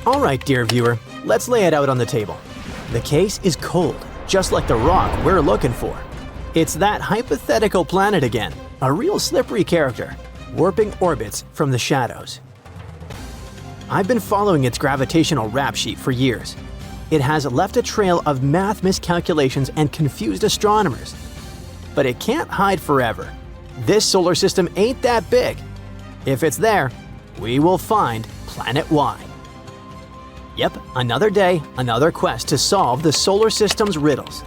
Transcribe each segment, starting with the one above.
Alright, dear viewer, let's lay it out on the table. The case is cold, just like the rock we're looking for. It's that hypothetical planet again, a real slippery character, warping orbits from the shadows. I've been following its gravitational rap sheet for years. It has left a trail of math miscalculations and confused astronomers. But it can't hide forever. This solar system ain't that big. If it's there, we will find Planet Y. Yep, another day, another quest to solve the solar system's riddles.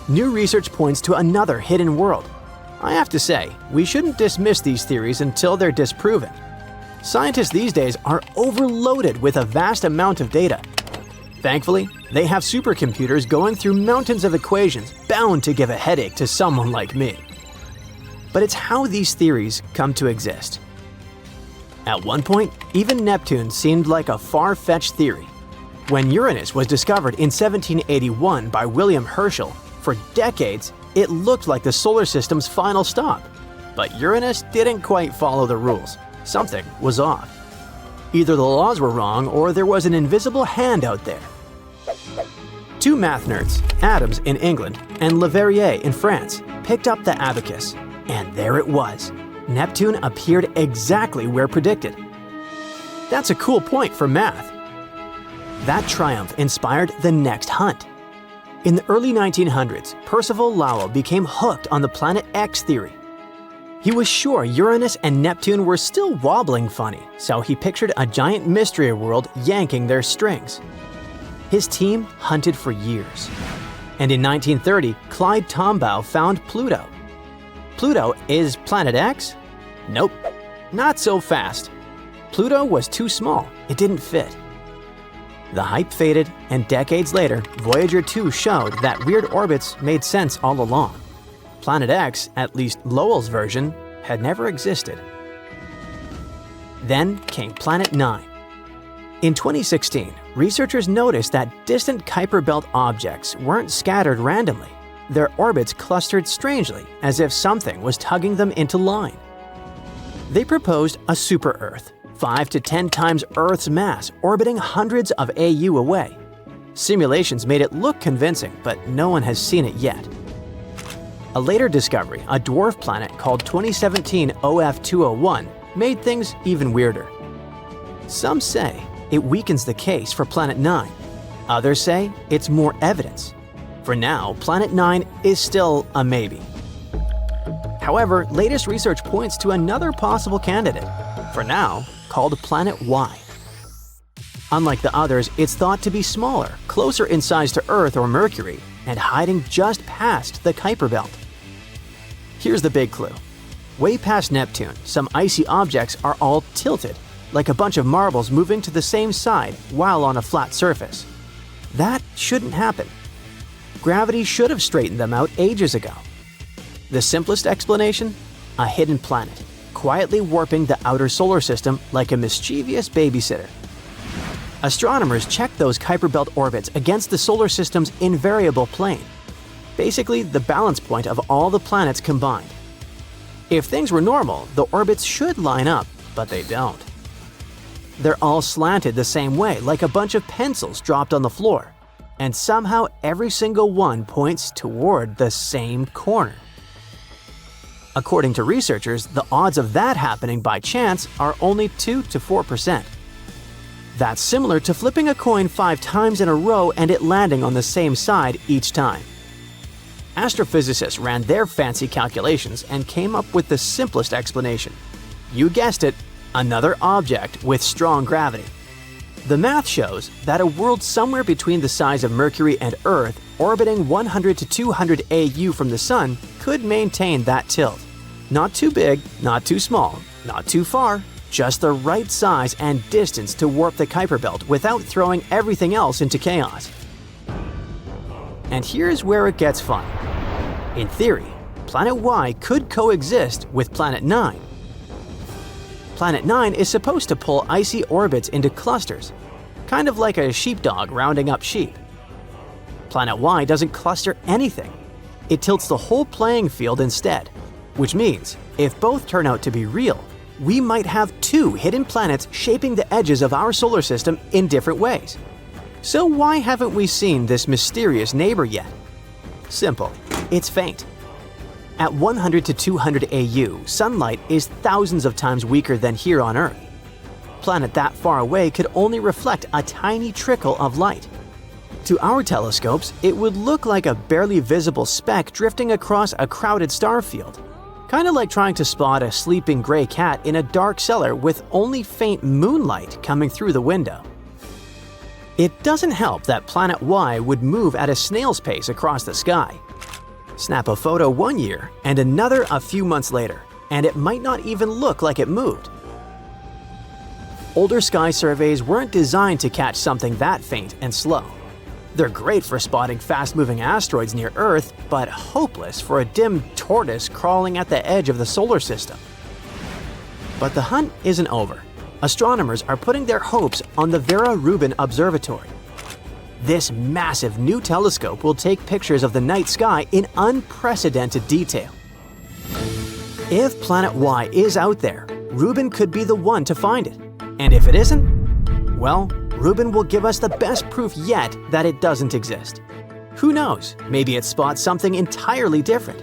New research points to another hidden world. I have to say, we shouldn't dismiss these theories until they're disproven. Scientists these days are overloaded with a vast amount of data. Thankfully, they have supercomputers going through mountains of equations bound to give a headache to someone like me. But it's how these theories come to exist. At one point, even Neptune seemed like a far-fetched theory. When Uranus was discovered in 1781 by William Herschel, for decades, it looked like the solar system's final stop. But Uranus didn't quite follow the rules. Something was off. Either the laws were wrong or there was an invisible hand out there. Two math nerds, Adams in England and Leverrier in France, picked up the abacus, and there it was. Neptune appeared exactly where predicted. That's a cool point for math. That triumph inspired the next hunt. In the early 1900s, Percival Lowell became hooked on the Planet X theory. He was sure Uranus and Neptune were still wobbling funny, so he pictured a giant mystery world yanking their strings. His team hunted for years. And in 1930, Clyde Tombaugh found Pluto. Pluto is Planet X? Nope, not so fast. Pluto was too small, it didn't fit. The hype faded, and decades later, Voyager 2 showed that weird orbits made sense all along. Planet X, at least Lowell's version, had never existed. Then came Planet 9. In 2016, researchers noticed that distant Kuiper Belt objects weren't scattered randomly. Their orbits clustered strangely, as if something was tugging them into line. They proposed a super-Earth, 5 to 10 times Earth's mass, orbiting hundreds of AU away. Simulations made it look convincing, but no one has seen it yet. A later discovery, a dwarf planet called 2017 OF201, made things even weirder. Some say it weakens the case for Planet 9. Others say it's more evidence. For now, Planet 9 is still a maybe. However, latest research points to another possible candidate, for now called Planet Y. Unlike the others, it's thought to be smaller, closer in size to Earth or Mercury, and hiding just past the Kuiper Belt. Here's the big clue. Way past Neptune, some icy objects are all tilted, like a bunch of marbles moving to the same side while on a flat surface. That shouldn't happen. Gravity should have straightened them out ages ago. The simplest explanation? A hidden planet, quietly warping the outer solar system like a mischievous babysitter. Astronomers check those Kuiper Belt orbits against the solar system's invariable plane, basically the balance point of all the planets combined. If things were normal, the orbits should line up, but they don't. They're all slanted the same way, like a bunch of pencils dropped on the floor, and somehow every single one points toward the same corner. According to researchers, the odds of that happening by chance are only 2 to 4%. That's similar to flipping a coin 5 times in a row and it landing on the same side each time. Astrophysicists ran their fancy calculations and came up with the simplest explanation. You guessed it, another object with strong gravity. The math shows that a world somewhere between the size of Mercury and Earth, orbiting 100 to 200 AU from the Sun, could maintain that tilt. Not too big, not too small, not too far, just the right size and distance to warp the Kuiper Belt without throwing everything else into chaos. And here's where it gets fun. In theory, Planet Y could coexist with Planet 9. Planet 9 is supposed to pull icy orbits into clusters, kind of like a sheepdog rounding up sheep. Planet Y doesn't cluster anything. It tilts the whole playing field instead, which means if both turn out to be real, we might have two hidden planets shaping the edges of our solar system in different ways. So why haven't we seen this mysterious neighbor yet? Simple, it's faint. At 100 to 200 AU, sunlight is thousands of times weaker than here on Earth. A planet that far away could only reflect a tiny trickle of light. To our telescopes, it would look like a barely visible speck drifting across a crowded star field. Kind of like trying to spot a sleeping gray cat in a dark cellar with only faint moonlight coming through the window. It doesn't help that Planet Y would move at a snail's pace across the sky. Snap a photo one year and another a few months later, and it might not even look like it moved. Older sky surveys weren't designed to catch something that faint and slow. They're great for spotting fast-moving asteroids near Earth, but hopeless for a dim tortoise crawling at the edge of the solar system. But the hunt isn't over. Astronomers are putting their hopes on the Vera Rubin Observatory. This massive new telescope will take pictures of the night sky in unprecedented detail. If Planet Y is out there, Rubin could be the one to find it. And if it isn't, well, Rubin will give us the best proof yet that it doesn't exist. Who knows, maybe it spots something entirely different.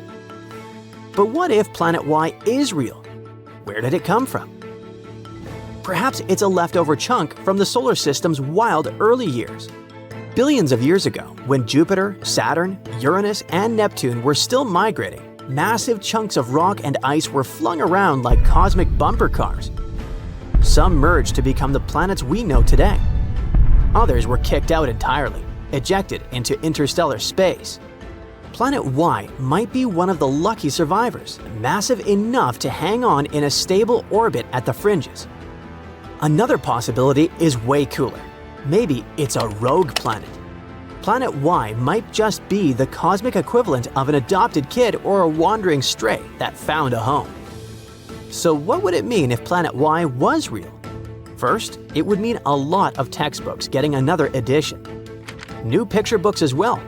But what if Planet Y is real? Where did it come from? Perhaps it's a leftover chunk from the solar system's wild early years. Billions of years ago, when Jupiter, Saturn, Uranus, and Neptune were still migrating, massive chunks of rock and ice were flung around like cosmic bumper cars. Some merged to become the planets we know today. Others were kicked out entirely, ejected into interstellar space. Planet Y might be one of the lucky survivors, massive enough to hang on in a stable orbit at the fringes. Another possibility is way cooler. Maybe it's a rogue planet. Planet Y might just be the cosmic equivalent of an adopted kid or a wandering stray that found a home. So what would it mean if Planet Y was real? First, it would mean a lot of textbooks getting another edition. New picture books as well.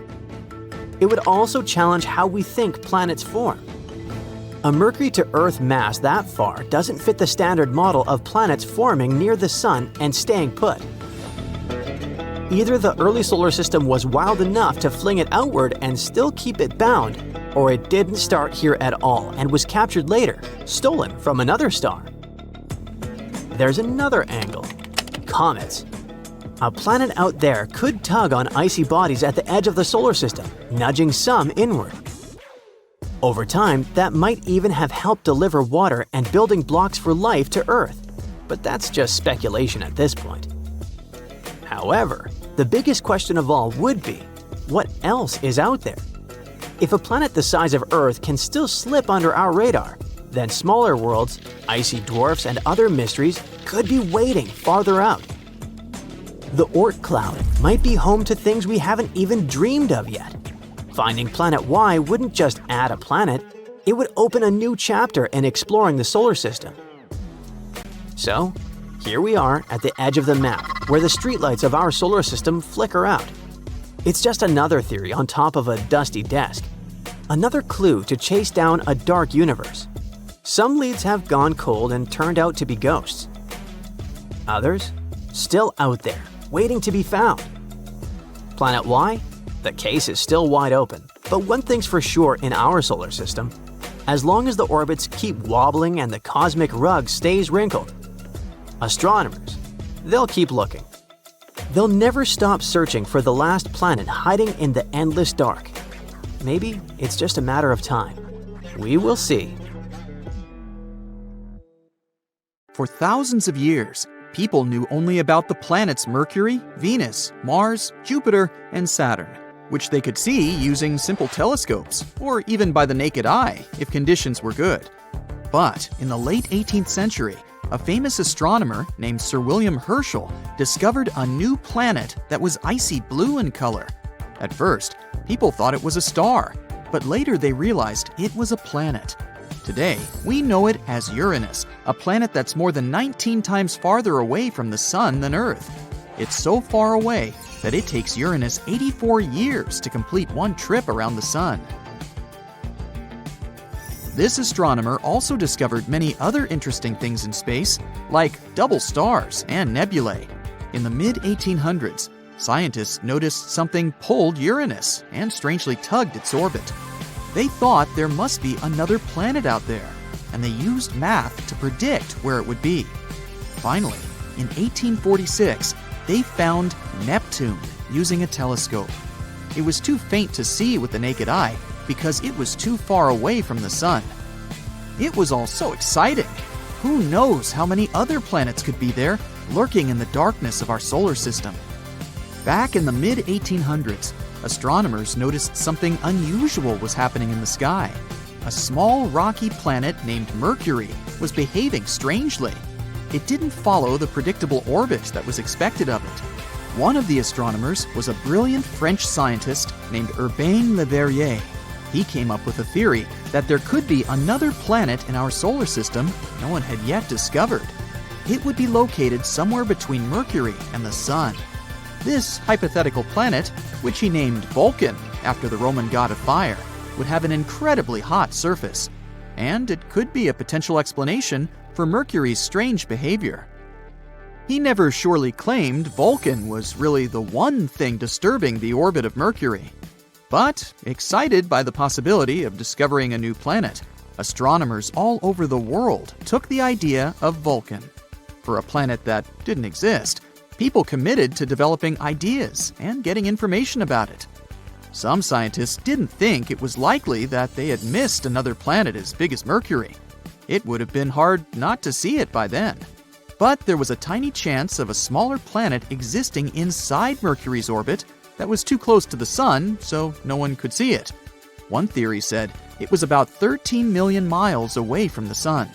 It would also challenge how we think planets form. A Mercury to Earth mass that far doesn't fit the standard model of planets forming near the Sun and staying put. Either the early solar system was wild enough to fling it outward and still keep it bound, or it didn't start here at all and was captured later, stolen from another star. There's another angle. Comets. A planet out there could tug on icy bodies at the edge of the solar system, nudging some inward. Over time, that might even have helped deliver water and building blocks for life to Earth, but that's just speculation at this point. However, the biggest question of all would be, what else is out there? If a planet the size of Earth can still slip under our radar, then smaller worlds, icy dwarfs, and other mysteries could be waiting farther out. The Oort cloud might be home to things we haven't even dreamed of yet. Finding Planet Y wouldn't just add a planet, it would open a new chapter in exploring the solar system. So, here we are at the edge of the map, where the streetlights of our solar system flicker out. It's just another theory on top of a dusty desk. Another clue to chase down a dark universe. Some leads have gone cold and turned out to be ghosts. Others, still out there, waiting to be found. Planet Y? The case is still wide open, but one thing's for sure in our solar system. As long as the orbits keep wobbling and the cosmic rug stays wrinkled, astronomers, they'll keep looking. They'll never stop searching for the last planet hiding in the endless dark. Maybe it's just a matter of time. We will see. For thousands of years, people knew only about the planets Mercury, Venus, Mars, Jupiter, and Saturn, which they could see using simple telescopes, or even by the naked eye if conditions were good. But in the late 18th century, a famous astronomer named Sir William Herschel discovered a new planet that was icy blue in color. At first, people thought it was a star, but later they realized it was a planet. Today, we know it as Uranus, a planet that's more than 19 times farther away from the Sun than Earth. It's so far away that it takes Uranus 84 years to complete one trip around the Sun. This astronomer also discovered many other interesting things in space, like double stars and nebulae. In the mid-1800s, scientists noticed something pulled Uranus and strangely tugged its orbit. They thought there must be another planet out there, and they used math to predict where it would be. Finally, in 1846, they found Neptune using a telescope. It was too faint to see with the naked eye because it was too far away from the sun. It was all so exciting. Who knows how many other planets could be there, lurking in the darkness of our solar system? Back in the mid-1800s, astronomers noticed something unusual was happening in the sky. A small rocky planet named Mercury was behaving strangely. It didn't follow the predictable orbit that was expected of it. One of the astronomers was a brilliant French scientist named Urbain Le Verrier. He came up with a theory that there could be another planet in our solar system no one had yet discovered. It would be located somewhere between Mercury and the Sun. This hypothetical planet, which he named Vulcan after the Roman god of fire, would have an incredibly hot surface, and it could be a potential explanation for Mercury's strange behavior. He never surely claimed Vulcan was really the one thing disturbing the orbit of Mercury. But, excited by the possibility of discovering a new planet, astronomers all over the world took the idea of Vulcan. For a planet that didn't exist, people committed to developing ideas and getting information about it. Some scientists didn't think it was likely that they had missed another planet as big as Mercury. It would have been hard not to see it by then. But there was a tiny chance of a smaller planet existing inside Mercury's orbit that was too close to the Sun, so no one could see it. One theory said it was about 13 million miles away from the Sun.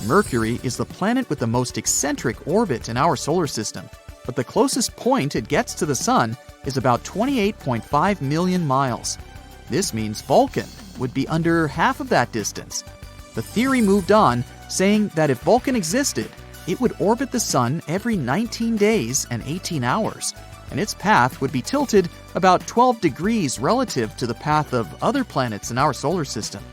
Mercury is the planet with the most eccentric orbit in our solar system, but the closest point it gets to the Sun is about 28.5 million miles. This means Vulcan would be under half of that distance. The theory moved on, saying that if Vulcan existed, it would orbit the Sun every 19 days and 18 hours, and its path would be tilted about 12 degrees relative to the path of other planets in our solar system.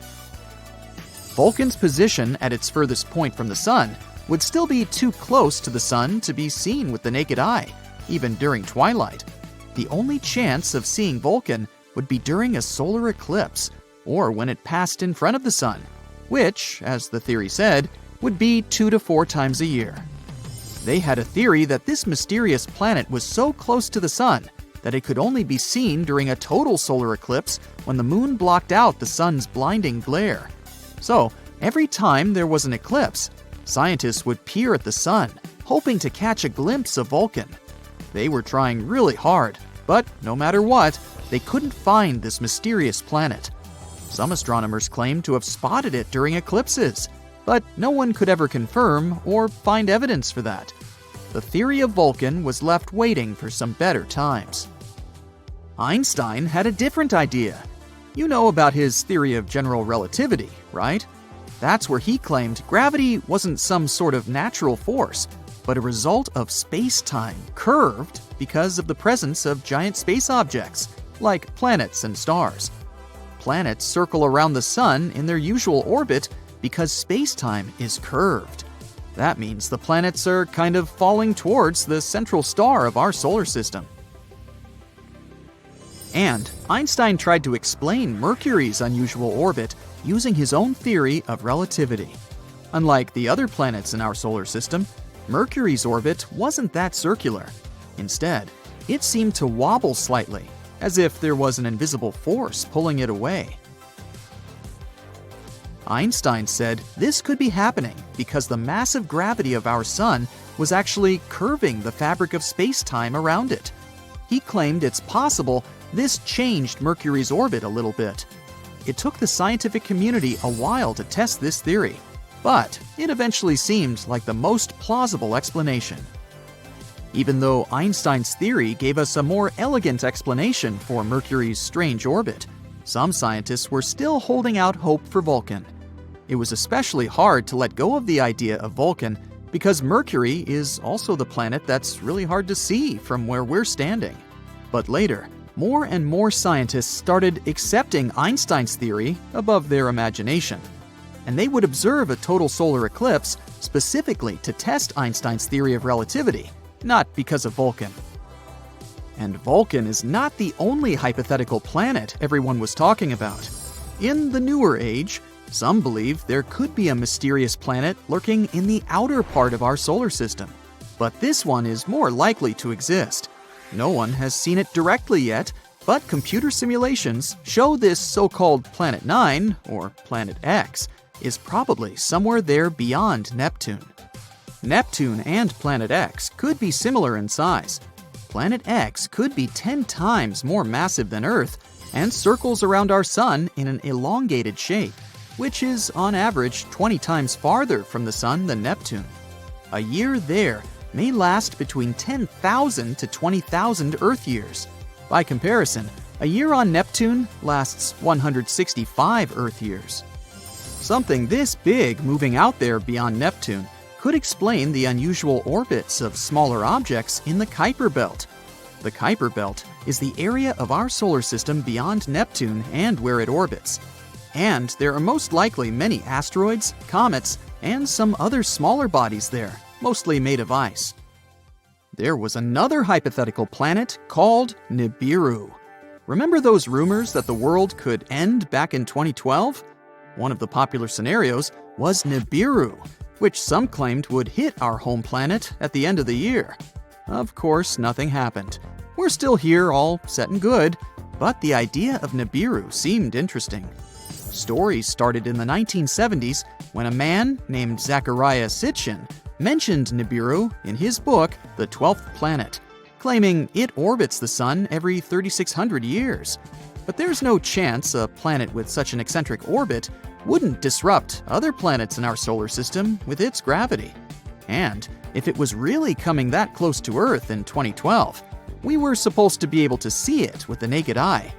Vulcan's position at its furthest point from the Sun would still be too close to the Sun to be seen with the naked eye, even during twilight. The only chance of seeing Vulcan would be during a solar eclipse, or when it passed in front of the Sun, which, as the theory said, would be 2 to 4 times a year. They had a theory that this mysterious planet was so close to the Sun that it could only be seen during a total solar eclipse when the moon blocked out the Sun's blinding glare. So, every time there was an eclipse, scientists would peer at the Sun, hoping to catch a glimpse of Vulcan. They were trying really hard, but no matter what, they couldn't find this mysterious planet. Some astronomers claimed to have spotted it during eclipses, but no one could ever confirm or find evidence for that. The theory of Vulcan was left waiting for some better times. Einstein had a different idea. You know about his theory of general relativity, right? That's where he claimed gravity wasn't some sort of natural force, but a result of space-time curved because of the presence of giant space objects, like planets and stars. Planets circle around the Sun in their usual orbit because space-time is curved. That means the planets are kind of falling towards the central star of our solar system. And Einstein tried to explain Mercury's unusual orbit using his own theory of relativity. Unlike the other planets in our solar system, Mercury's orbit wasn't that circular. Instead, it seemed to wobble slightly, as if there was an invisible force pulling it away. Einstein said this could be happening because the massive gravity of our Sun was actually curving the fabric of space-time around it. He claimed it's possible this changed Mercury's orbit a little bit. It took the scientific community a while to test this theory, but it eventually seemed like the most plausible explanation. Even though Einstein's theory gave us a more elegant explanation for Mercury's strange orbit, some scientists were still holding out hope for Vulcan. It was especially hard to let go of the idea of Vulcan because Mercury is also the planet that's really hard to see from where we're standing. But later, more and more scientists started accepting Einstein's theory above their imagination. And they would observe a total solar eclipse specifically to test Einstein's theory of relativity, not because of Vulcan. And Vulcan is not the only hypothetical planet everyone was talking about. In the newer age, some believe there could be a mysterious planet lurking in the outer part of our solar system. But this one is more likely to exist. No one has seen it directly yet, but computer simulations show this so-called Planet 9, or Planet X, is probably somewhere there beyond Neptune. Neptune and Planet X could be similar in size. Planet X could be 10 times more massive than Earth and circles around our Sun in an elongated shape, which is on average 20 times farther from the Sun than Neptune. A year there may last between 10,000 to 20,000 Earth years. By comparison, a year on Neptune lasts 165 Earth years. Something this big moving out there beyond Neptune could explain the unusual orbits of smaller objects in the Kuiper Belt. The Kuiper Belt is the area of our solar system beyond Neptune and where it orbits. And there are most likely many asteroids, comets, and some other smaller bodies there, mostly made of ice. There was another hypothetical planet called Nibiru. Remember those rumors that the world could end back in 2012? One of the popular scenarios was Nibiru, which some claimed would hit our home planet at the end of the year. Of course, nothing happened. We're still here, all set and good, but the idea of Nibiru seemed interesting. Stories started in the 1970s when a man named Zecharia Sitchin mentioned Nibiru in his book, The 12th Planet, claiming it orbits the Sun every 3,600 years. But there's no chance a planet with such an eccentric orbit wouldn't disrupt other planets in our solar system with its gravity. And if it was really coming that close to Earth in 2012, we were supposed to be able to see it with the naked eye.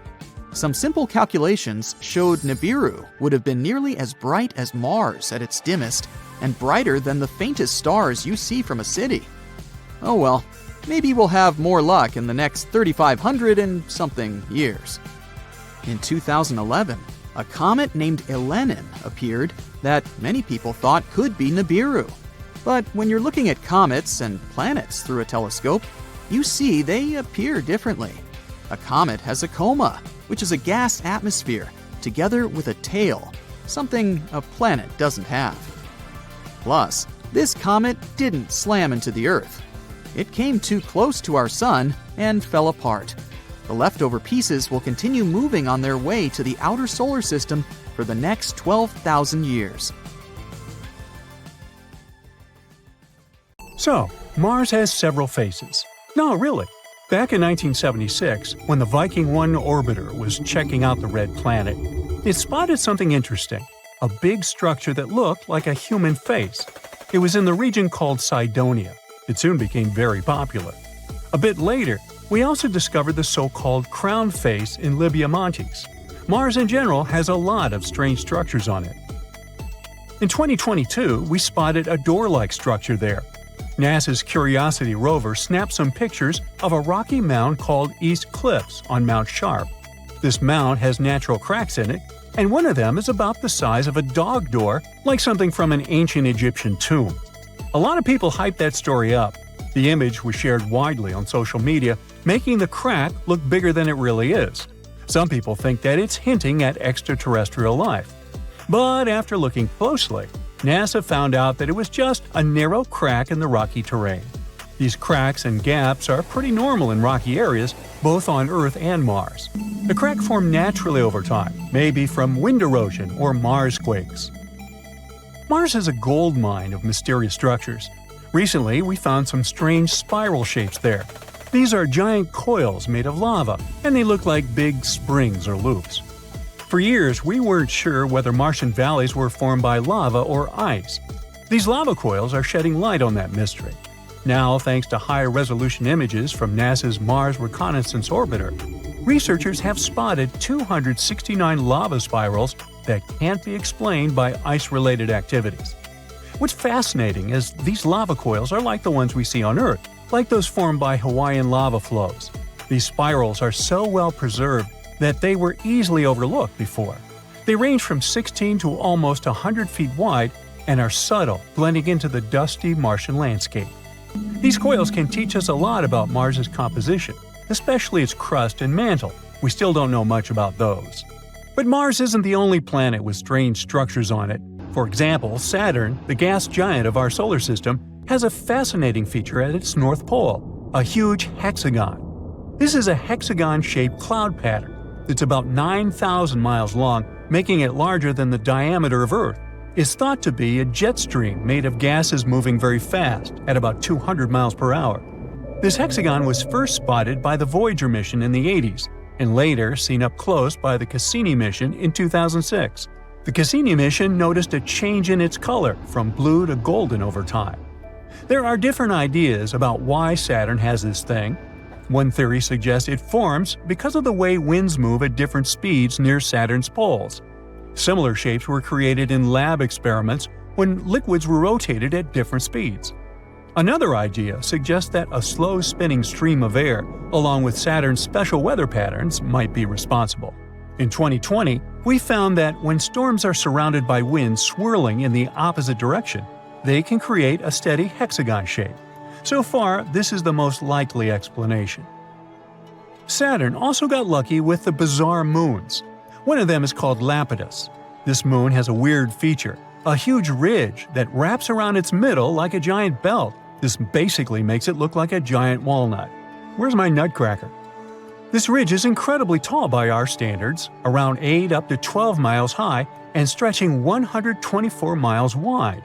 Some simple calculations showed Nibiru would have been nearly as bright as Mars at its dimmest and brighter than the faintest stars you see from a city. Oh well, maybe we'll have more luck in the next 3,500 and something years. In 2011, a comet named Elenin appeared that many people thought could be Nibiru. But when you're looking at comets and planets through a telescope, you see they appear differently. A comet has a coma, which is a gas atmosphere, together with a tail, something a planet doesn't have. Plus, this comet didn't slam into the Earth. It came too close to our Sun and fell apart. The leftover pieces will continue moving on their way to the outer solar system for the next 12,000 years. So, Mars has several faces. No, really. Back in 1976, when the Viking 1 orbiter was checking out the red planet, it spotted something interesting, a big structure that looked like a human face. It was in the region called Cydonia. It soon became very popular. A bit later, we also discovered the so-called crown face in Libya Montes. Mars in general has a lot of strange structures on it. In 2022, we spotted a door-like structure there. NASA's Curiosity rover snapped some pictures of a rocky mound called East Cliffs on Mount Sharp. This mound has natural cracks in it, and one of them is about the size of a dog door, like something from an ancient Egyptian tomb. A lot of people hyped that story up. The image was shared widely on social media, making the crack look bigger than it really is. Some people think that it's hinting at extraterrestrial life. But after looking closely, NASA found out that it was just a narrow crack in the rocky terrain. These cracks and gaps are pretty normal in rocky areas, both on Earth and Mars. The crack formed naturally over time, maybe from wind erosion or Mars quakes. Mars is a gold mine of mysterious structures. Recently, we found some strange spiral shapes there. These are giant coils made of lava, and they look like big springs or loops. For years, we weren't sure whether Martian valleys were formed by lava or ice. These lava coils are shedding light on that mystery. Now, thanks to high-resolution images from NASA's Mars Reconnaissance Orbiter, researchers have spotted 269 lava spirals that can't be explained by ice-related activities. What's fascinating is these lava coils are like the ones we see on Earth, like those formed by Hawaiian lava flows. These spirals are so well preserved that they were easily overlooked before. They range from 16 to almost 100 feet wide and are subtle, blending into the dusty Martian landscape. These coils can teach us a lot about Mars's composition, especially its crust and mantle. We still don't know much about those. But Mars isn't the only planet with strange structures on it. For example, Saturn, the gas giant of our solar system, has a fascinating feature at its north pole, a huge hexagon. This is a hexagon-shaped cloud pattern. It's about 9,000 miles long, making it larger than the diameter of Earth. It's thought to be a jet stream made of gases moving very fast, at about 200 miles per hour. This hexagon was first spotted by the Voyager mission in the 80s, and later seen up close by the Cassini mission in 2006. The Cassini mission noticed a change in its color from blue to golden over time. There are different ideas about why Saturn has this thing. One theory suggests it forms because of the way winds move at different speeds near Saturn's poles. Similar shapes were created in lab experiments when liquids were rotated at different speeds. Another idea suggests that a slow spinning stream of air, along with Saturn's special weather patterns, might be responsible. In 2020, we found that when storms are surrounded by winds swirling in the opposite direction, they can create a steady hexagon shape. So far, this is the most likely explanation. Saturn also got lucky with the bizarre moons. One of them is called Lapidus. This moon has a weird feature, a huge ridge that wraps around its middle like a giant belt. This basically makes it look like a giant walnut. Where's my nutcracker? This ridge is incredibly tall by our standards, around 8 up to 12 miles high and stretching 124 miles wide.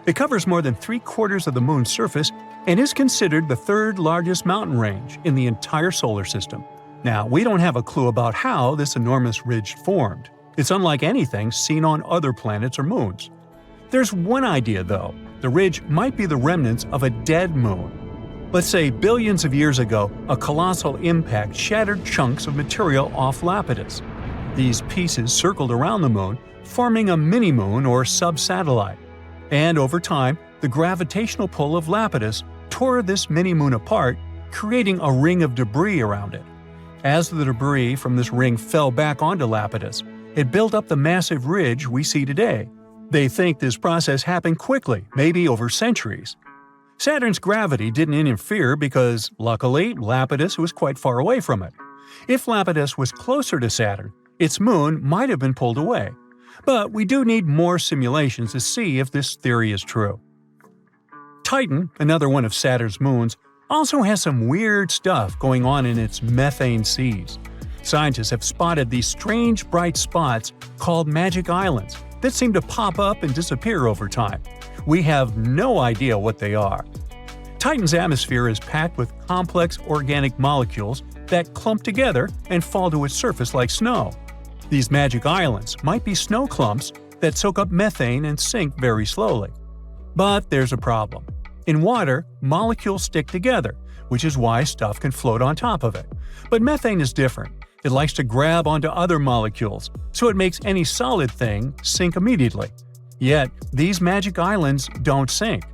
It covers more than 3/4 of the moon's surface and is considered the third largest mountain range in the entire solar system. Now, we don't have a clue about how this enormous ridge formed. It's unlike anything seen on other planets or moons. There's one idea, though. The ridge might be the remnants of a dead moon. Let's say billions of years ago, a colossal impact shattered chunks of material off Lapidus. These pieces circled around the moon, forming a mini-moon or sub-satellite. And over time, the gravitational pull of Lapidus tore this mini-moon apart, creating a ring of debris around it. As the debris from this ring fell back onto Lapidus, it built up the massive ridge we see today. They think this process happened quickly, maybe over centuries. Saturn's gravity didn't interfere because, luckily, Lapidus was quite far away from it. If Lapidus was closer to Saturn, its moon might have been pulled away. But we do need more simulations to see if this theory is true. Titan, another one of Saturn's moons, also has some weird stuff going on in its methane seas. Scientists have spotted these strange bright spots called magic islands that seem to pop up and disappear over time. We have no idea what they are. Titan's atmosphere is packed with complex organic molecules that clump together and fall to its surface like snow. These magic islands might be snow clumps that soak up methane and sink very slowly. But there's a problem. In water, molecules stick together, which is why stuff can float on top of it. But methane is different. It likes to grab onto other molecules, so it makes any solid thing sink immediately. Yet, these magic islands don't sink.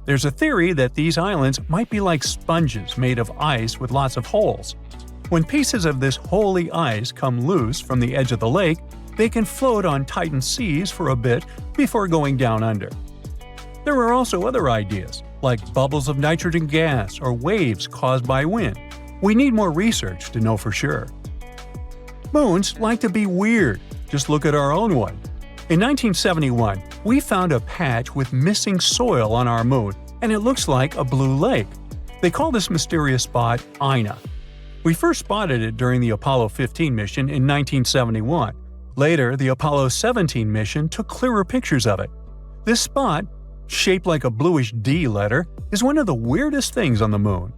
There's a theory that these islands might be like sponges made of ice with lots of holes. When pieces of this holy ice come loose from the edge of the lake, they can float on Titan's seas for a bit before going down under. There are also other ideas, like bubbles of nitrogen gas or waves caused by wind. We need more research to know for sure. Moons like to be weird. Just look at our own one. In 1971, we found a patch with missing soil on our moon, and it looks like a blue lake. They call this mysterious spot Ina. We first spotted it during the Apollo 15 mission in 1971. Later, the Apollo 17 mission took clearer pictures of it. This spot, shaped like a bluish D letter, is one of the weirdest things on the moon.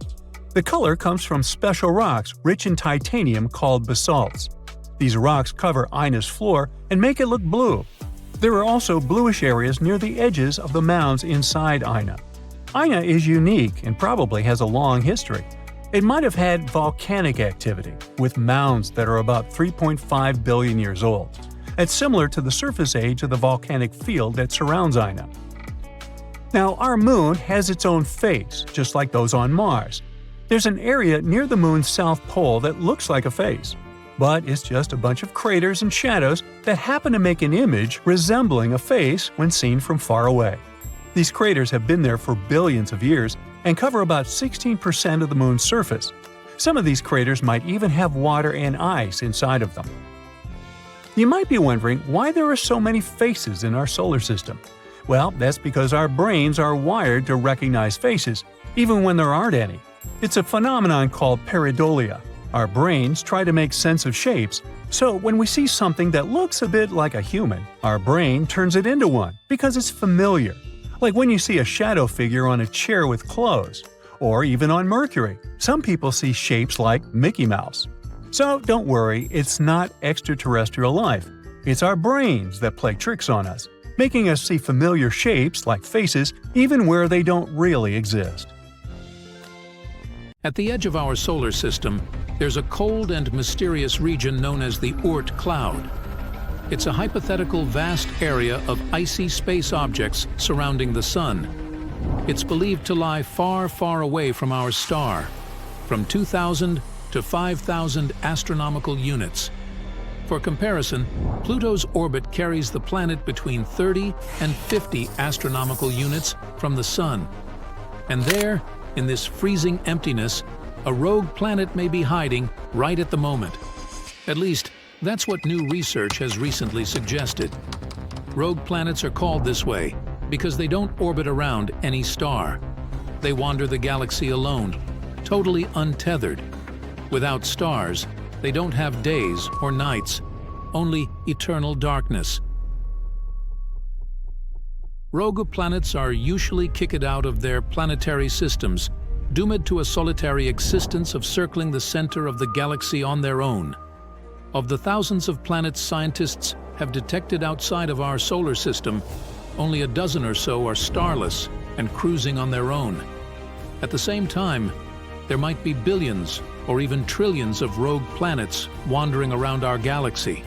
The color comes from special rocks rich in titanium called basalts. These rocks cover Ina's floor and make it look blue. There are also bluish areas near the edges of the mounds inside Ina. Ina is unique and probably has a long history. It might have had volcanic activity, with mounds that are about 3.5 billion years old. It's similar to the surface age of the volcanic field that surrounds Ina. Now, our moon has its own face, just like those on Mars. There's an area near the moon's south pole that looks like a face, but it's just a bunch of craters and shadows that happen to make an image resembling a face when seen from far away. These craters have been there for billions of years and cover about 16% of the moon's surface. Some of these craters might even have water and ice inside of them. You might be wondering why there are so many faces in our solar system. Well, that's because our brains are wired to recognize faces, even when there aren't any. It's a phenomenon called pareidolia. Our brains try to make sense of shapes, so when we see something that looks a bit like a human, our brain turns it into one because it's familiar. Like when you see a shadow figure on a chair with clothes, or even on Mercury. Some people see shapes like Mickey Mouse. So don't worry, it's not extraterrestrial life. It's our brains that play tricks on us, making us see familiar shapes like faces even where they don't really exist. At the edge of our solar system, there's a cold and mysterious region known as the Oort cloud. It's a hypothetical vast area of icy space objects surrounding the Sun. It's believed to lie far, far away from our star, from 2,000 to 5,000 astronomical units. For comparison, Pluto's orbit carries the planet between 30 and 50 astronomical units from the Sun. And there, in this freezing emptiness, a rogue planet may be hiding right at the moment. At least, that's what new research has recently suggested. Rogue planets are called this way because they don't orbit around any star. They wander the galaxy alone, totally untethered. Without stars, they don't have days or nights, only eternal darkness. Rogue planets are usually kicked out of their planetary systems, doomed to a solitary existence of circling the center of the galaxy on their own. Of the thousands of planets scientists have detected outside of our solar system, only a dozen or so are starless and cruising on their own. At the same time, there might be billions or even trillions of rogue planets wandering around our galaxy.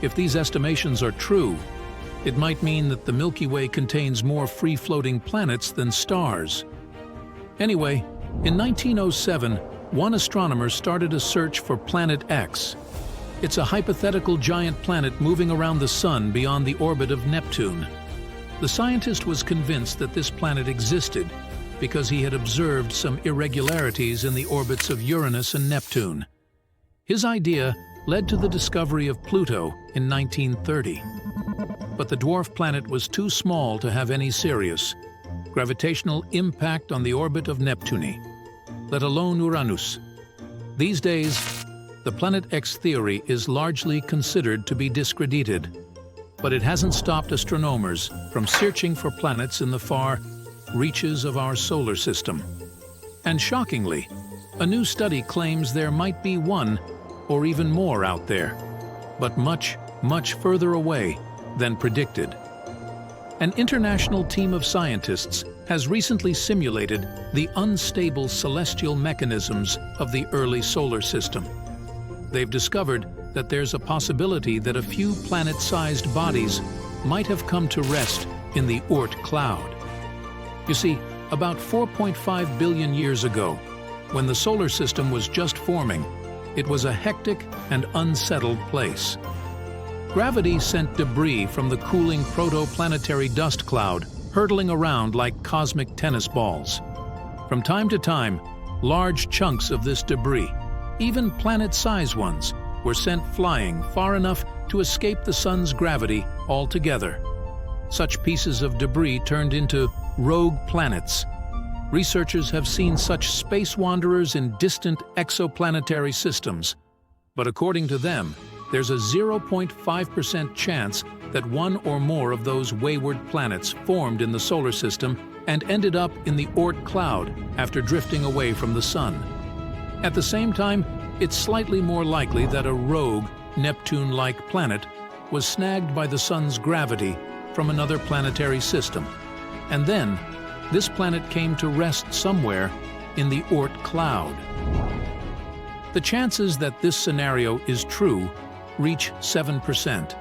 If these estimations are true, it might mean that the Milky Way contains more free-floating planets than stars. Anyway, in 1907, one astronomer started a search for Planet X. It's a hypothetical giant planet moving around the Sun beyond the orbit of Neptune. The scientist was convinced that this planet existed because he had observed some irregularities in the orbits of Uranus and Neptune. His idea led to the discovery of Pluto in 1930. But the dwarf planet was too small to have any serious gravitational impact on the orbit of Neptune, let alone Uranus. These days, the Planet X theory is largely considered to be discredited, but it hasn't stopped astronomers from searching for planets in the far reaches of our solar system. And shockingly, a new study claims there might be one or even more out there, but much, much further away than predicted. An international team of scientists has recently simulated the unstable celestial mechanisms of the early solar system. They've discovered that there's a possibility that a few planet-sized bodies might have come to rest in the Oort cloud. You see, about 4.5 billion years ago, when the solar system was just forming, it was a hectic and unsettled place. Gravity sent debris from the cooling protoplanetary dust cloud hurtling around like cosmic tennis balls. From time to time, large chunks of this debris, even planet-sized ones, were sent flying far enough to escape the Sun's gravity altogether. Such pieces of debris turned into rogue planets. Researchers have seen such space wanderers in distant exoplanetary systems, but according to them, there's a 0.5% chance that one or more of those wayward planets formed in the solar system and ended up in the Oort cloud after drifting away from the Sun. At the same time, it's slightly more likely that a rogue, Neptune-like planet was snagged by the Sun's gravity from another planetary system. And then, this planet came to rest somewhere in the Oort cloud. The chances that this scenario is true reach 7%.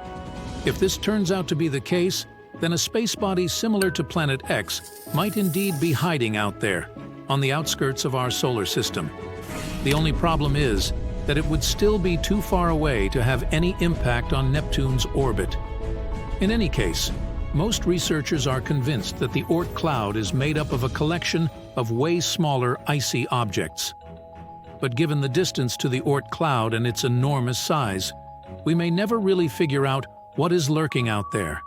If this turns out to be the case, then a space body similar to Planet X might indeed be hiding out there, on the outskirts of our solar system. The only problem is that it would still be too far away to have any impact on Neptune's orbit. In any case, most researchers are convinced that the Oort cloud is made up of a collection of way smaller icy objects. But given the distance to the Oort cloud and its enormous size, we may never really figure out what is lurking out there.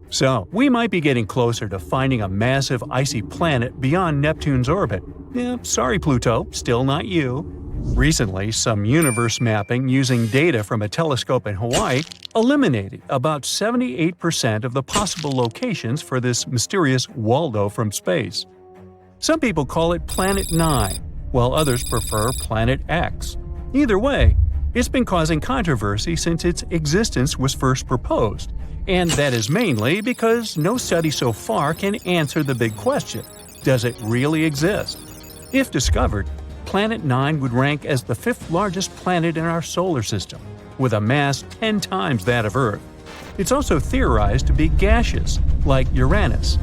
So, we might be getting closer to finding a massive icy planet beyond Neptune's orbit. Sorry Pluto, still not you. Recently, some universe mapping using data from a telescope in Hawaii eliminated about 78% of the possible locations for this mysterious Waldo from space. Some people call it Planet 9, while others prefer Planet X. Either way, it's been causing controversy since its existence was first proposed, and that is mainly because no study so far can answer the big question: does it really exist? If discovered, Planet 9 would rank as the 5th largest planet in our solar system, with a mass 10 times that of Earth. It's also theorized to be gaseous, like Uranus.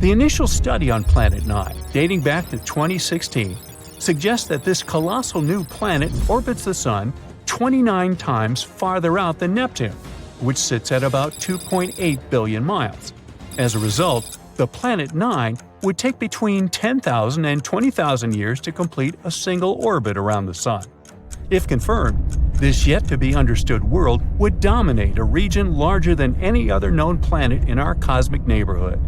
The initial study on Planet 9, dating back to 2016, suggests that this colossal new planet orbits the Sun 29 times farther out than Neptune, which sits at about 2.8 billion miles. As a result, the Planet 9 would take between 10,000 and 20,000 years to complete a single orbit around the Sun. If confirmed, this yet-to-be-understood world would dominate a region larger than any other known planet in our cosmic neighborhood.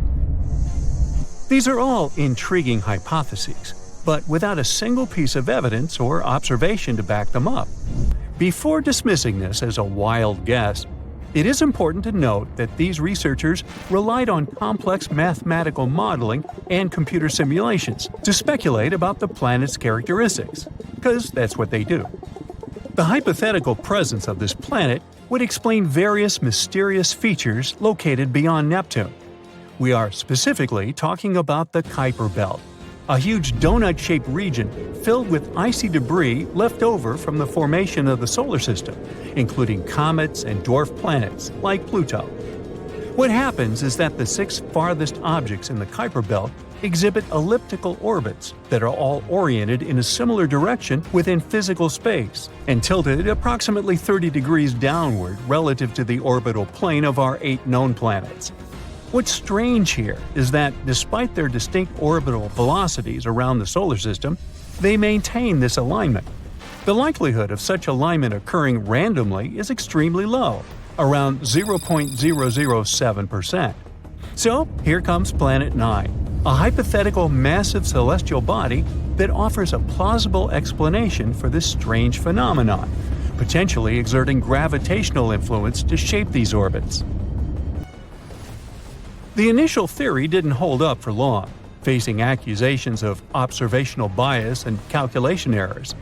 These are all intriguing hypotheses, but without a single piece of evidence or observation to back them up. Before dismissing this as a wild guess, it is important to note that these researchers relied on complex mathematical modeling and computer simulations to speculate about the planet's characteristics, because that's what they do. The hypothetical presence of this planet would explain various mysterious features located beyond Neptune. We are specifically talking about the Kuiper Belt, a huge donut-shaped region filled with icy debris left over from the formation of the solar system, including comets and dwarf planets like Pluto. What happens is that the 6 farthest objects in the Kuiper Belt exhibit elliptical orbits that are all oriented in a similar direction within physical space and tilted approximately 30 degrees downward relative to the orbital plane of our 8 known planets. What's strange here is that, despite their distinct orbital velocities around the solar system, they maintain this alignment. The likelihood of such alignment occurring randomly is extremely low, around 0.007%. So, here comes Planet 9, a hypothetical massive celestial body that offers a plausible explanation for this strange phenomenon, potentially exerting gravitational influence to shape these orbits. The initial theory didn't hold up for long, facing accusations of observational bias and calculation errors.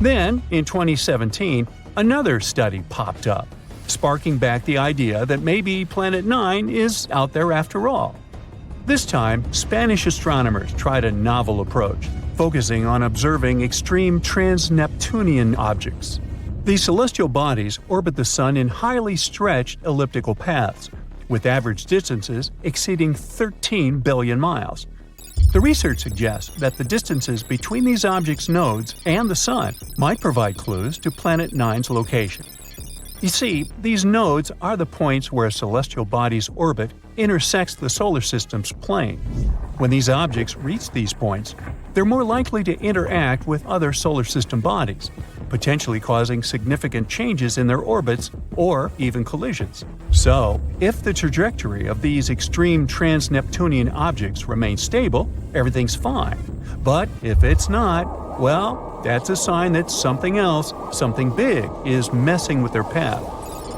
Then, in 2017, another study popped up, sparking back the idea that maybe Planet 9 is out there after all. This time, Spanish astronomers tried a novel approach, focusing on observing extreme trans-Neptunian objects. These celestial bodies orbit the Sun in highly stretched elliptical paths, with average distances exceeding 13 billion miles. The research suggests that the distances between these objects' nodes and the Sun might provide clues to Planet 9's location. You see, these nodes are the points where a celestial body's orbit intersects the solar system's plane. When these objects reach these points, they're more likely to interact with other solar system bodies, potentially causing significant changes in their orbits or even collisions. So, if the trajectory of these extreme trans-Neptunian objects remains stable, everything's fine. But if it's not, well, that's a sign that something else, something big, is messing with their path.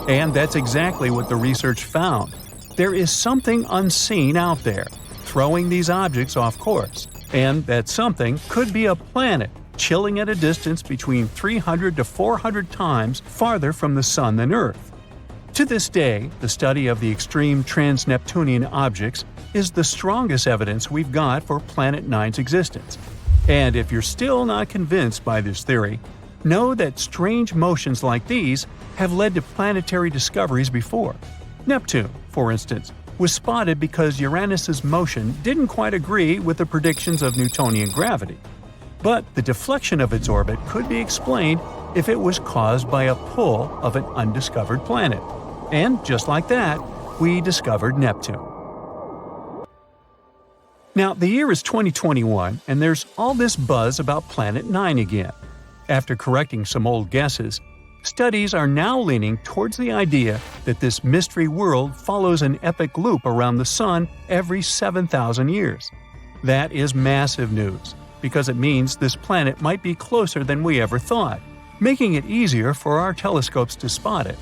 And that's exactly what the research found. There is something unseen out there, throwing these objects off course. And that something could be a planet, chilling at a distance between 300 to 400 times farther from the Sun than Earth. To this day, the study of the extreme trans-Neptunian objects is the strongest evidence we've got for Planet 9's existence. And if you're still not convinced by this theory, know that strange motions like these have led to planetary discoveries before. Neptune, for instance, was spotted because Uranus's motion didn't quite agree with the predictions of Newtonian gravity. But the deflection of its orbit could be explained if it was caused by a pull of an undiscovered planet. And just like that, we discovered Neptune. Now, the year is 2021, and there's all this buzz about Planet 9 again. After correcting some old guesses, studies are now leaning towards the idea that this mystery world follows an epic loop around the Sun every 7,000 years. That is massive news, because it means this planet might be closer than we ever thought, making it easier for our telescopes to spot it.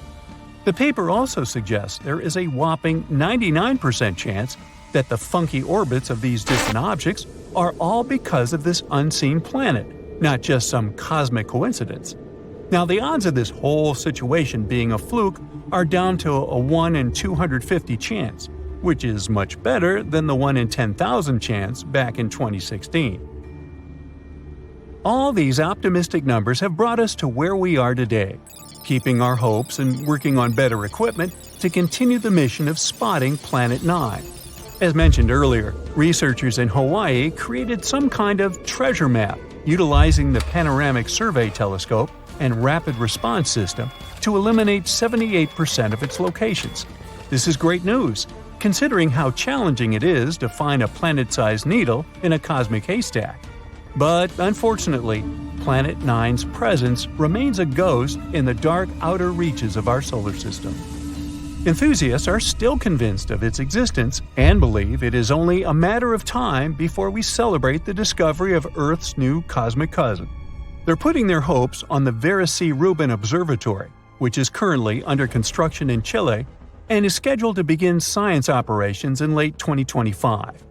The paper also suggests there is a whopping 99% chance that the funky orbits of these distant objects are all because of this unseen planet, not just some cosmic coincidence. Now, the odds of this whole situation being a fluke are down to a 1 in 250 chance, which is much better than the 1 in 10,000 chance back in 2016. All these optimistic numbers have brought us to where we are today, keeping our hopes and working on better equipment to continue the mission of spotting Planet 9. As mentioned earlier, researchers in Hawaii created some kind of treasure map utilizing the Panoramic Survey Telescope and Rapid Response System to eliminate 78% of its locations. This is great news, considering how challenging it is to find a planet-sized needle in a cosmic haystack. But unfortunately, Planet 9's presence remains a ghost in the dark outer reaches of our solar system. Enthusiasts are still convinced of its existence and believe it is only a matter of time before we celebrate the discovery of Earth's new cosmic cousin. They're putting their hopes on the Vera Rubin Observatory, which is currently under construction in Chile and is scheduled to begin science operations in late 2025.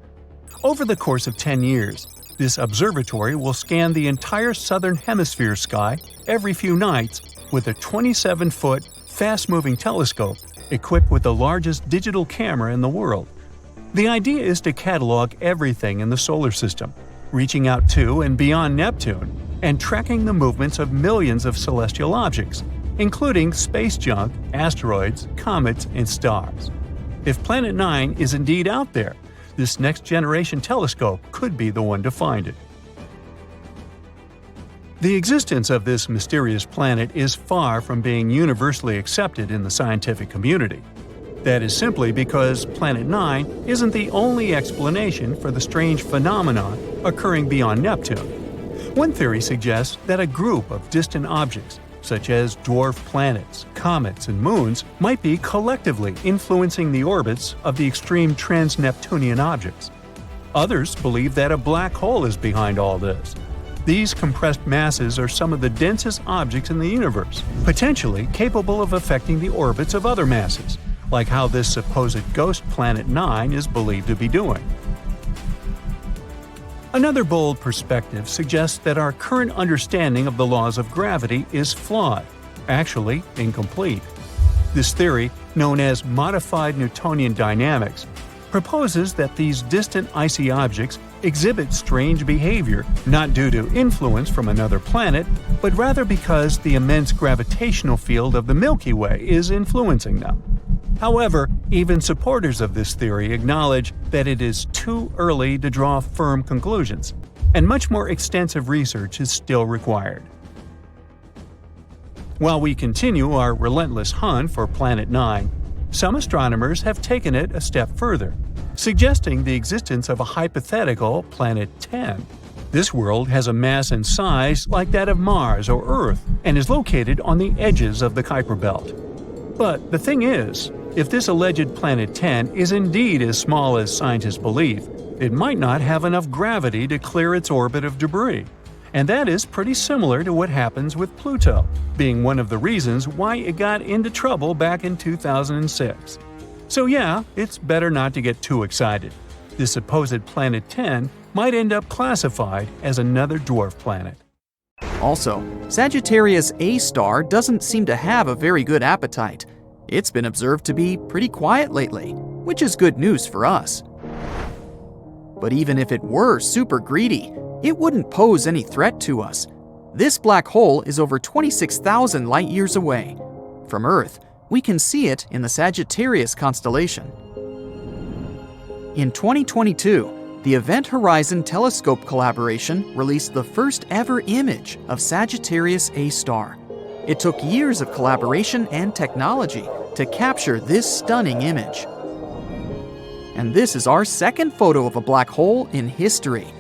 Over the course of 10 years, this observatory will scan the entire southern hemisphere sky every few nights with a 27-foot, fast-moving telescope equipped with the largest digital camera in the world. The idea is to catalog everything in the solar system, reaching out to and beyond Neptune, and tracking the movements of millions of celestial objects, including space junk, asteroids, comets, and stars. If Planet 9 is indeed out there, this next-generation telescope could be the one to find it. The existence of this mysterious planet is far from being universally accepted in the scientific community. That is simply because Planet 9 isn't the only explanation for the strange phenomenon occurring beyond Neptune. One theory suggests that a group of distant objects, such as dwarf planets, comets, and moons, might be collectively influencing the orbits of the extreme trans-Neptunian objects. Others believe that a black hole is behind all this. These compressed masses are some of the densest objects in the universe, potentially capable of affecting the orbits of other masses, like how this supposed ghost Planet 9 is believed to be doing. Another bold perspective suggests that our current understanding of the laws of gravity is flawed, actually incomplete. This theory, known as modified Newtonian dynamics, proposes that these distant icy objects exhibit strange behavior not due to influence from another planet, but rather because the immense gravitational field of the Milky Way is influencing them. However, even supporters of this theory acknowledge that it is too early to draw firm conclusions, and much more extensive research is still required. While we continue our relentless hunt for Planet 9, some astronomers have taken it a step further, suggesting the existence of a hypothetical Planet 10. This world has a mass and size like that of Mars or Earth and is located on the edges of the Kuiper Belt. But the thing is, if this alleged Planet 10 is indeed as small as scientists believe, it might not have enough gravity to clear its orbit of debris. And that is pretty similar to what happens with Pluto, being one of the reasons why it got into trouble back in 2006. So yeah, it's better not to get too excited. This supposed Planet 10 might end up classified as another dwarf planet. Also, Sagittarius A star doesn't seem to have a very good appetite. It's been observed to be pretty quiet lately, which is good news for us. But even if it were super greedy, it wouldn't pose any threat to us. This black hole is over 26,000 light-years away. From Earth, we can see it in the Sagittarius constellation. In 2022, the Event Horizon Telescope collaboration released the first ever image of Sagittarius A star. It took years of collaboration and technology to capture this stunning image. And this is our second photo of a black hole in history.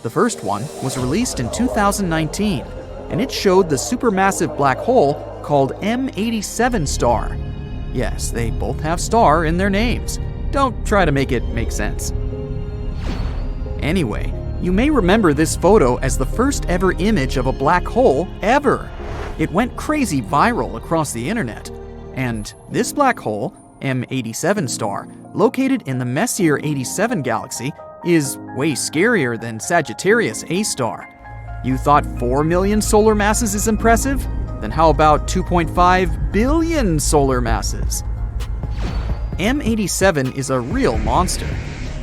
The first one was released in 2019, and it showed the supermassive black hole called M87 star. Yes, they both have star in their names. Don't try to make it make sense. Anyway, you may remember this photo as the first ever image of a black hole ever. It went crazy viral across the internet. And this black hole, M87 star, located in the Messier 87 galaxy, is way scarier than Sagittarius A star. You thought 4 million solar masses is impressive? Then how about 2.5 billion solar masses? M87 is a real monster.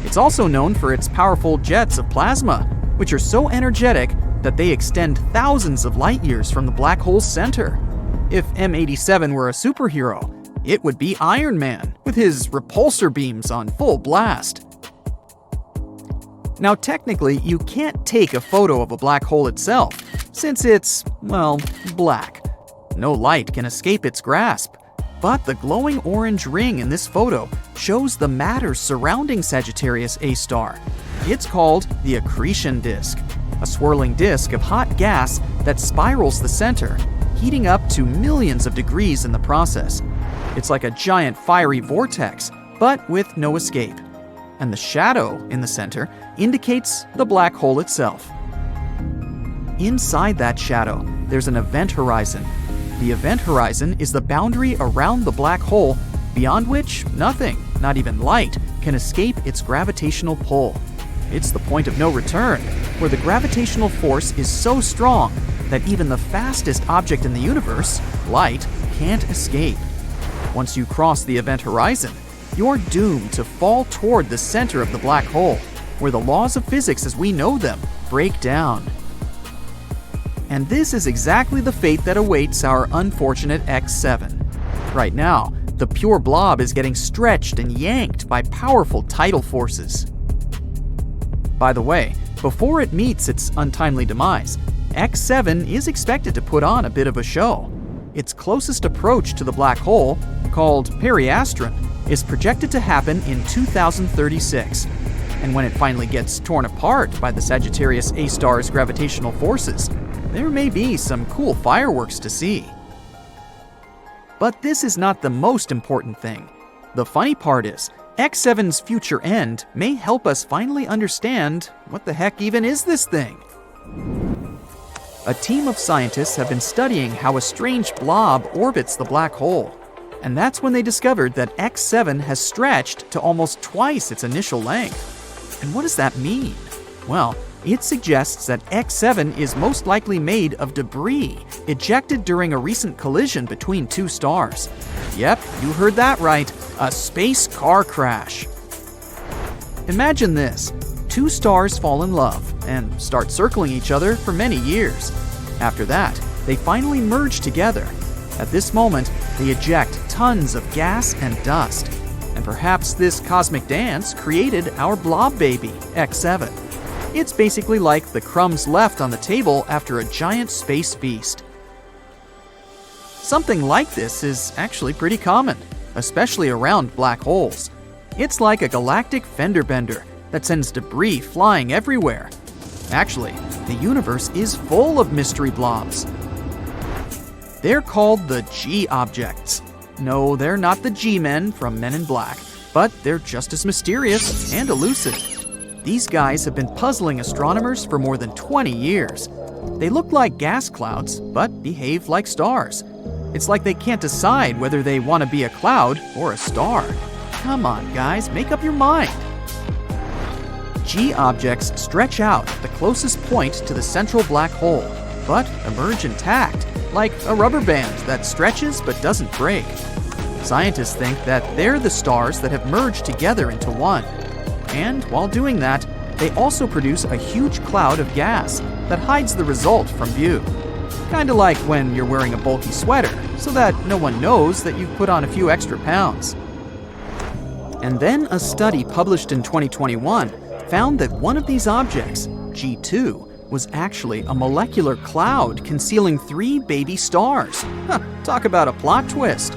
It's also known for its powerful jets of plasma, which are so energetic that they extend thousands of light years from the black hole's center. If M87 were a superhero, it would be Iron Man, with his repulsor beams on full blast. Now technically, you can't take a photo of a black hole itself, since it's, well, black. No light can escape its grasp. But the glowing orange ring in this photo shows the matter surrounding Sagittarius A star. It's called the accretion disk, a swirling disk of hot gas that spirals the center, heating up to millions of degrees in the process. It's like a giant fiery vortex, but with no escape. And the shadow in the center indicates the black hole itself. Inside that shadow, there's an event horizon. The event horizon is the boundary around the black hole, beyond which nothing, not even light, can escape its gravitational pull. It's the point of no return, where the gravitational force is so strong that even the fastest object in the universe, light, can't escape. Once you cross the event horizon, you're doomed to fall toward the center of the black hole, where the laws of physics as we know them break down. And this is exactly the fate that awaits our unfortunate X7. Right now, the pure blob is getting stretched and yanked by powerful tidal forces. By the way, before it meets its untimely demise, X7 is expected to put on a bit of a show. Its closest approach to the black hole, called periastron, is projected to happen in 2036. And when it finally gets torn apart by the Sagittarius A star's gravitational forces, there may be some cool fireworks to see. But this is not the most important thing. The funny part is, X7's future end may help us finally understand what the heck even is this thing. A team of scientists have been studying how a strange blob orbits the black hole. And that's when they discovered that X7 has stretched to almost twice its initial length. And what does that mean? Well, it suggests that X7 is most likely made of debris ejected during a recent collision between two stars. Yep, you heard that right, a space car crash. Imagine this. Two stars fall in love and start circling each other for many years. After that, they finally merge together. At this moment, they eject tons of gas and dust. And perhaps this cosmic dance created our blob baby, X7. It's basically like the crumbs left on the table after a giant space feast. Something like this is actually pretty common, especially around black holes. It's like a galactic fender bender that sends debris flying everywhere. Actually, the universe is full of mystery blobs. They're called the G objects. No, they're not the G-men from Men in Black, but they're just as mysterious and elusive. These guys have been puzzling astronomers for more than 20 years. They look like gas clouds, but behave like stars. It's like they can't decide whether they want to be a cloud or a star. Come on, guys, make up your mind. G objects stretch out at the closest point to the central black hole, but emerge intact, like a rubber band that stretches but doesn't break. Scientists think that they're the stars that have merged together into one. And while doing that, they also produce a huge cloud of gas that hides the result from view. Kinda like when you're wearing a bulky sweater, so that no one knows that you've put on a few extra pounds. And then a study published in 2021 found that one of these objects, G2, was actually a molecular cloud concealing 3 baby stars. Talk about a plot twist.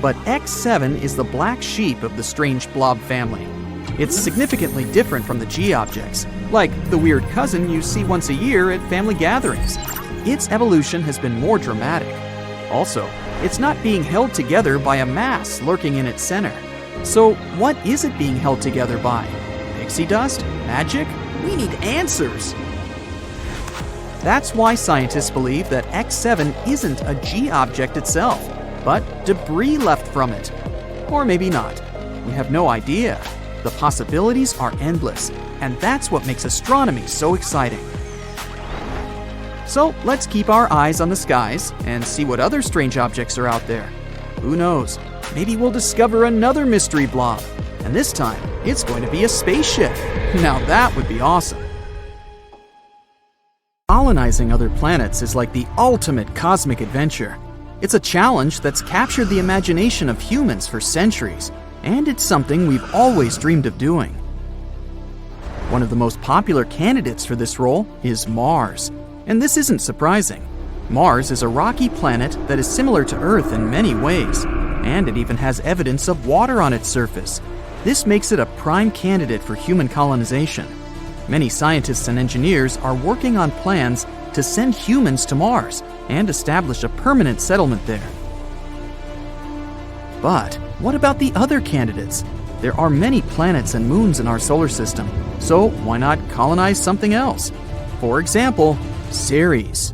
But X7 is the black sheep of the strange blob family. It's significantly different from the G objects, like the weird cousin you see once a year at family gatherings. Its evolution has been more dramatic. Also, it's not being held together by a mass lurking in its center. So what is it being held together by? Pixie dust? Magic? We need answers! That's why scientists believe that X7 isn't a G object itself, but debris left from it. Or maybe not. We have no idea. The possibilities are endless, and that's what makes astronomy so exciting. So let's keep our eyes on the skies and see what other strange objects are out there. Who knows? Maybe we'll discover another mystery blob, and this time it's going to be a spaceship. Now that would be awesome. Colonizing other planets is like the ultimate cosmic adventure. It's a challenge that's captured the imagination of humans for centuries, and it's something we've always dreamed of doing. One of the most popular candidates for this role is Mars. And this isn't surprising. Mars is a rocky planet that is similar to Earth in many ways, and it even has evidence of water on its surface. This makes it a prime candidate for human colonization. Many scientists and engineers are working on plans to send humans to Mars and establish a permanent settlement there. But what about the other candidates? There are many planets and moons in our solar system, so why not colonize something else? For example, Ceres.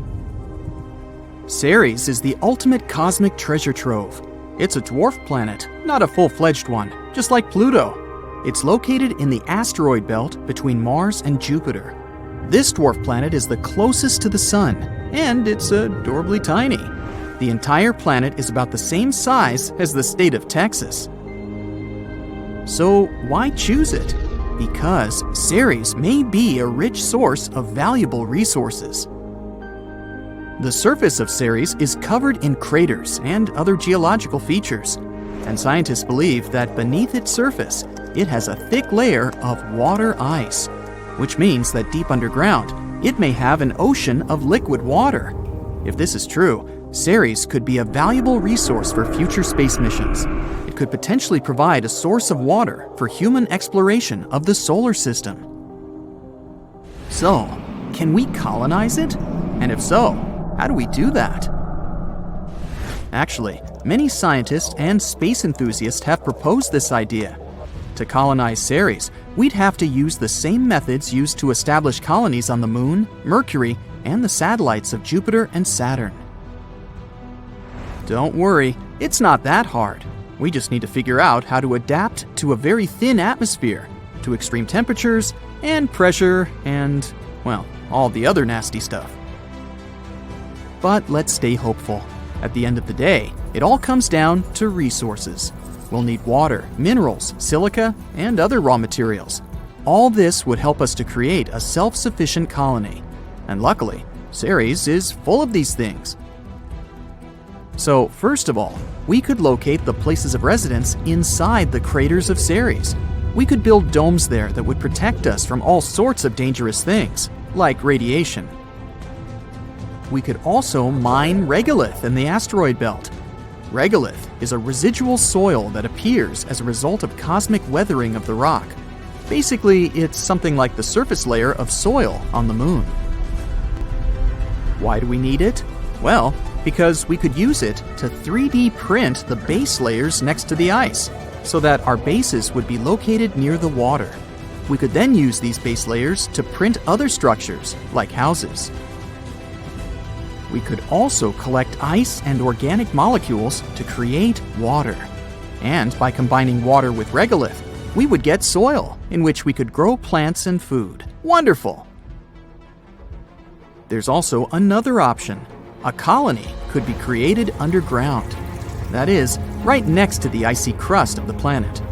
Ceres is the ultimate cosmic treasure trove. It's a dwarf planet, not a full-fledged one, just like Pluto. It's located in the asteroid belt between Mars and Jupiter. This dwarf planet is the closest to the Sun, and it's adorably tiny. The entire planet is about the same size as the state of Texas. So why choose it? Because Ceres may be a rich source of valuable resources. The surface of Ceres is covered in craters and other geological features, and scientists believe that beneath its surface, it has a thick layer of water ice, which means that deep underground, it may have an ocean of liquid water. If this is true, Ceres could be a valuable resource for future space missions. It could potentially provide a source of water for human exploration of the solar system. So, can we colonize it? And if so, how do we do that? Actually, many scientists and space enthusiasts have proposed this idea. To colonize Ceres, we'd have to use the same methods used to establish colonies on the Moon, Mercury, and the satellites of Jupiter and Saturn. Don't worry, it's not that hard. We just need to figure out how to adapt to a very thin atmosphere, to extreme temperatures, and pressure, and, well, all the other nasty stuff. But let's stay hopeful. At the end of the day, it all comes down to resources. We'll need water, minerals, silica, and other raw materials. All this would help us to create a self-sufficient colony. And luckily, Ceres is full of these things. So, first of all, we could locate the places of residence inside the craters of Ceres. We could build domes there that would protect us from all sorts of dangerous things, like radiation. We could also mine regolith in the asteroid belt. Regolith is a residual soil that appears as a result of cosmic weathering of the rock. Basically, it's something like the surface layer of soil on the Moon. Why do we need it? Well, because we could use it to 3D print the base layers next to the ice, so that our bases would be located near the water. We could then use these base layers to print other structures, like houses. We could also collect ice and organic molecules to create water. And by combining water with regolith, we would get soil in which we could grow plants and food. Wonderful! There's also another option. A colony could be created underground. That is, right next to the icy crust of the planet.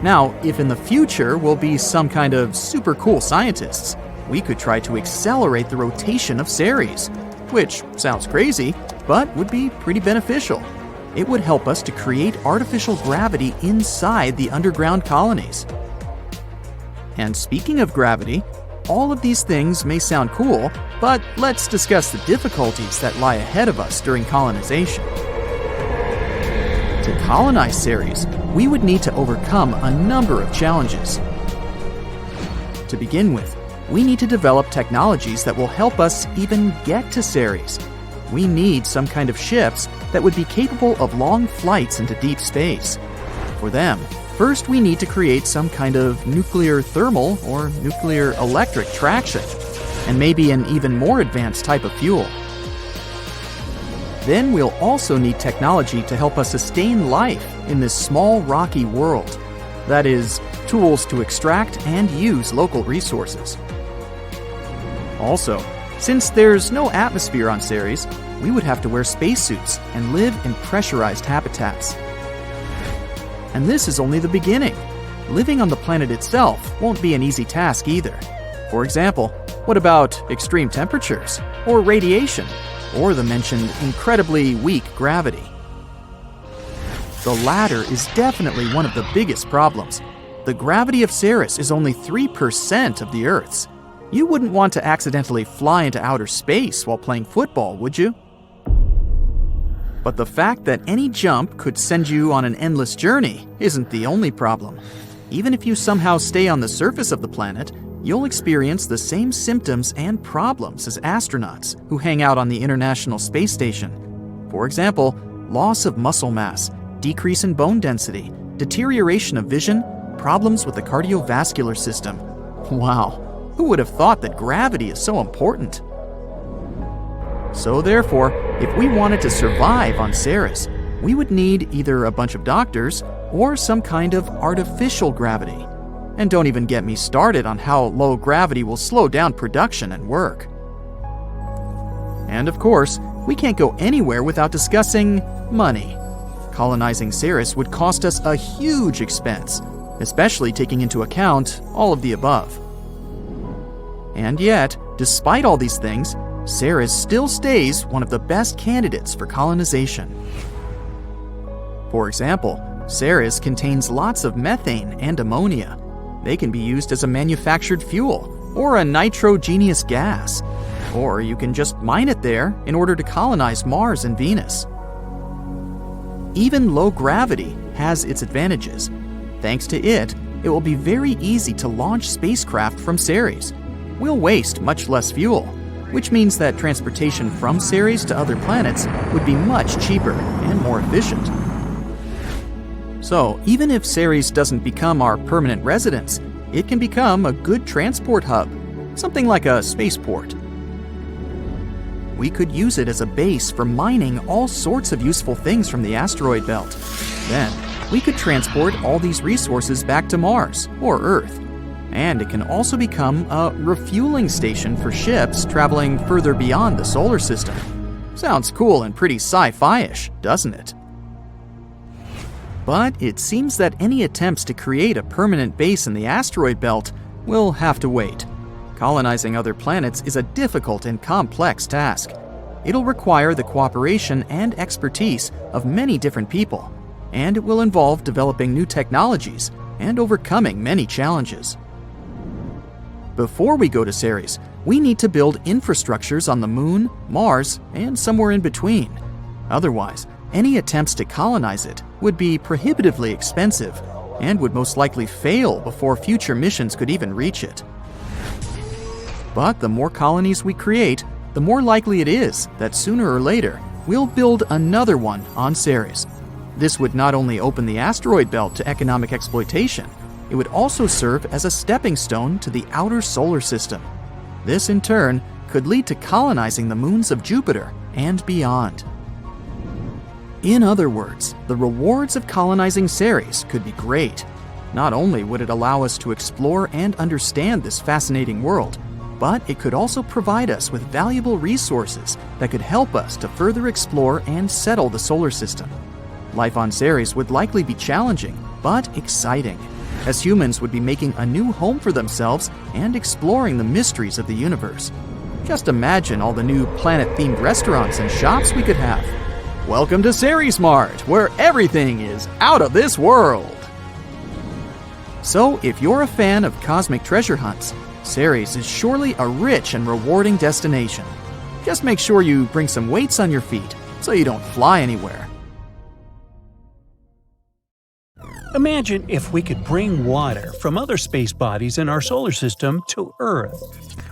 Now, if in the future we'll be some kind of super cool scientists, we could try to accelerate the rotation of Ceres, which sounds crazy, but would be pretty beneficial. it would help us to create artificial gravity inside the underground colonies. And speaking of gravity, all of these things may sound cool, but let's discuss the difficulties that lie ahead of us during colonization. To colonize Ceres, we would need to overcome a number of challenges. To begin with, we need to develop technologies that will help us even get to Ceres. We need some kind of ships that would be capable of long flights into deep space. For them, first we need to create some kind of nuclear thermal or nuclear electric traction, and maybe an even more advanced type of fuel. Then we'll also need technology to help us sustain life in this small rocky world. That is, tools to extract and use local resources. Also, since there's no atmosphere on Ceres, we would have to wear spacesuits and live in pressurized habitats. And this is only the beginning. Living on the planet itself won't be an easy task either. For example, what about extreme temperatures, or radiation, or the mentioned incredibly weak gravity? The latter is definitely one of the biggest problems. The gravity of Ceres is only 3% of the Earth's. You wouldn't want to accidentally fly into outer space while playing football, would you? But the fact that any jump could send you on an endless journey isn't the only problem. Even if you somehow stay on the surface of the planet, you'll experience the same symptoms and problems as astronauts who hang out on the International Space Station. For example, loss of muscle mass, decrease in bone density, deterioration of vision, problems with the cardiovascular system. Wow, who would have thought that gravity is so important? So therefore, if we wanted to survive on Ceres, we would need either a bunch of doctors or some kind of artificial gravity. And don't even get me started on how low gravity will slow down production and work. And of course, we can't go anywhere without discussing money. Colonizing Ceres would cost us a huge expense, especially taking into account all of the above. And yet, despite all these things, Ceres still stays one of the best candidates for colonization. For example, Ceres contains lots of methane and ammonia. They can be used as a manufactured fuel or a nitrogenous gas. Or you can just mine it there in order to colonize Mars and Venus. Even low gravity has its advantages. Thanks to it, it will be very easy to launch spacecraft from Ceres. We'll waste much less fuel, which means that transportation from Ceres to other planets would be much cheaper and more efficient. So, even if Ceres doesn't become our permanent residence, it can become a good transport hub, something like a spaceport. We could use it as a base for mining all sorts of useful things from the asteroid belt. Then, we could transport all these resources back to Mars or Earth. And it can also become a refueling station for ships traveling further beyond the solar system. Sounds cool and pretty sci-fi-ish, doesn't it? But it seems that any attempts to create a permanent base in the asteroid belt will have to wait. Colonizing other planets is a difficult and complex task. It'll require the cooperation and expertise of many different people, and it will involve developing new technologies and overcoming many challenges. Before we go to Ceres, we need to build infrastructures on the Moon, Mars, and somewhere in between. Otherwise, any attempts to colonize it would be prohibitively expensive and would most likely fail before future missions could even reach it. But the more colonies we create, the more likely it is that sooner or later we'll build another one on Ceres. This would not only open the asteroid belt to economic exploitation, it would also serve as a stepping stone to the outer solar system. This, in turn, could lead to colonizing the moons of Jupiter and beyond. In other words, the rewards of colonizing Ceres could be great. Not only would it allow us to explore and understand this fascinating world, but it could also provide us with valuable resources that could help us to further explore and settle the solar system. Life on Ceres would likely be challenging, but exciting, as humans would be making a new home for themselves and exploring the mysteries of the universe. Just imagine all the new planet-themed restaurants and shops we could have. Welcome to Smart, where everything is out of this world. So, if you're a fan of cosmic treasure hunts, Ceres is surely a rich and rewarding destination. Just make sure you bring some weights on your feet so you don't fly anywhere. Imagine if we could bring water from other space bodies in our solar system to Earth.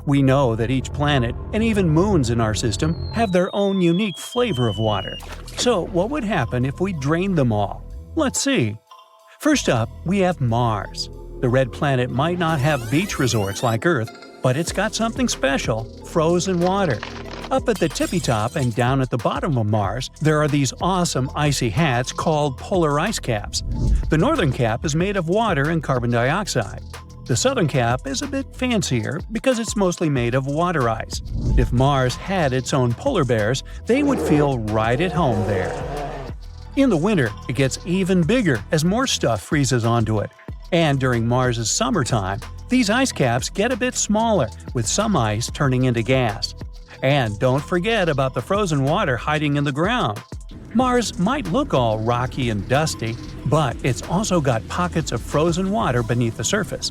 We know that each planet and even moons in our system have their own unique flavor of water. So what would happen if we drained them all? Let's see. First up, we have Mars. The red planet might not have beach resorts like Earth, but it's got something special: frozen water. Up at the tippy top and down at the bottom of Mars, there are these awesome icy hats called polar ice caps. The northern cap is made of water and carbon dioxide. The southern cap is a bit fancier because it's mostly made of water ice. If Mars had its own polar bears, they would feel right at home there. In the winter, it gets even bigger as more stuff freezes onto it. And during Mars's summertime, these ice caps get a bit smaller, with some ice turning into gas. And don't forget about the frozen water hiding in the ground. Mars might look all rocky and dusty, but it's also got pockets of frozen water beneath the surface.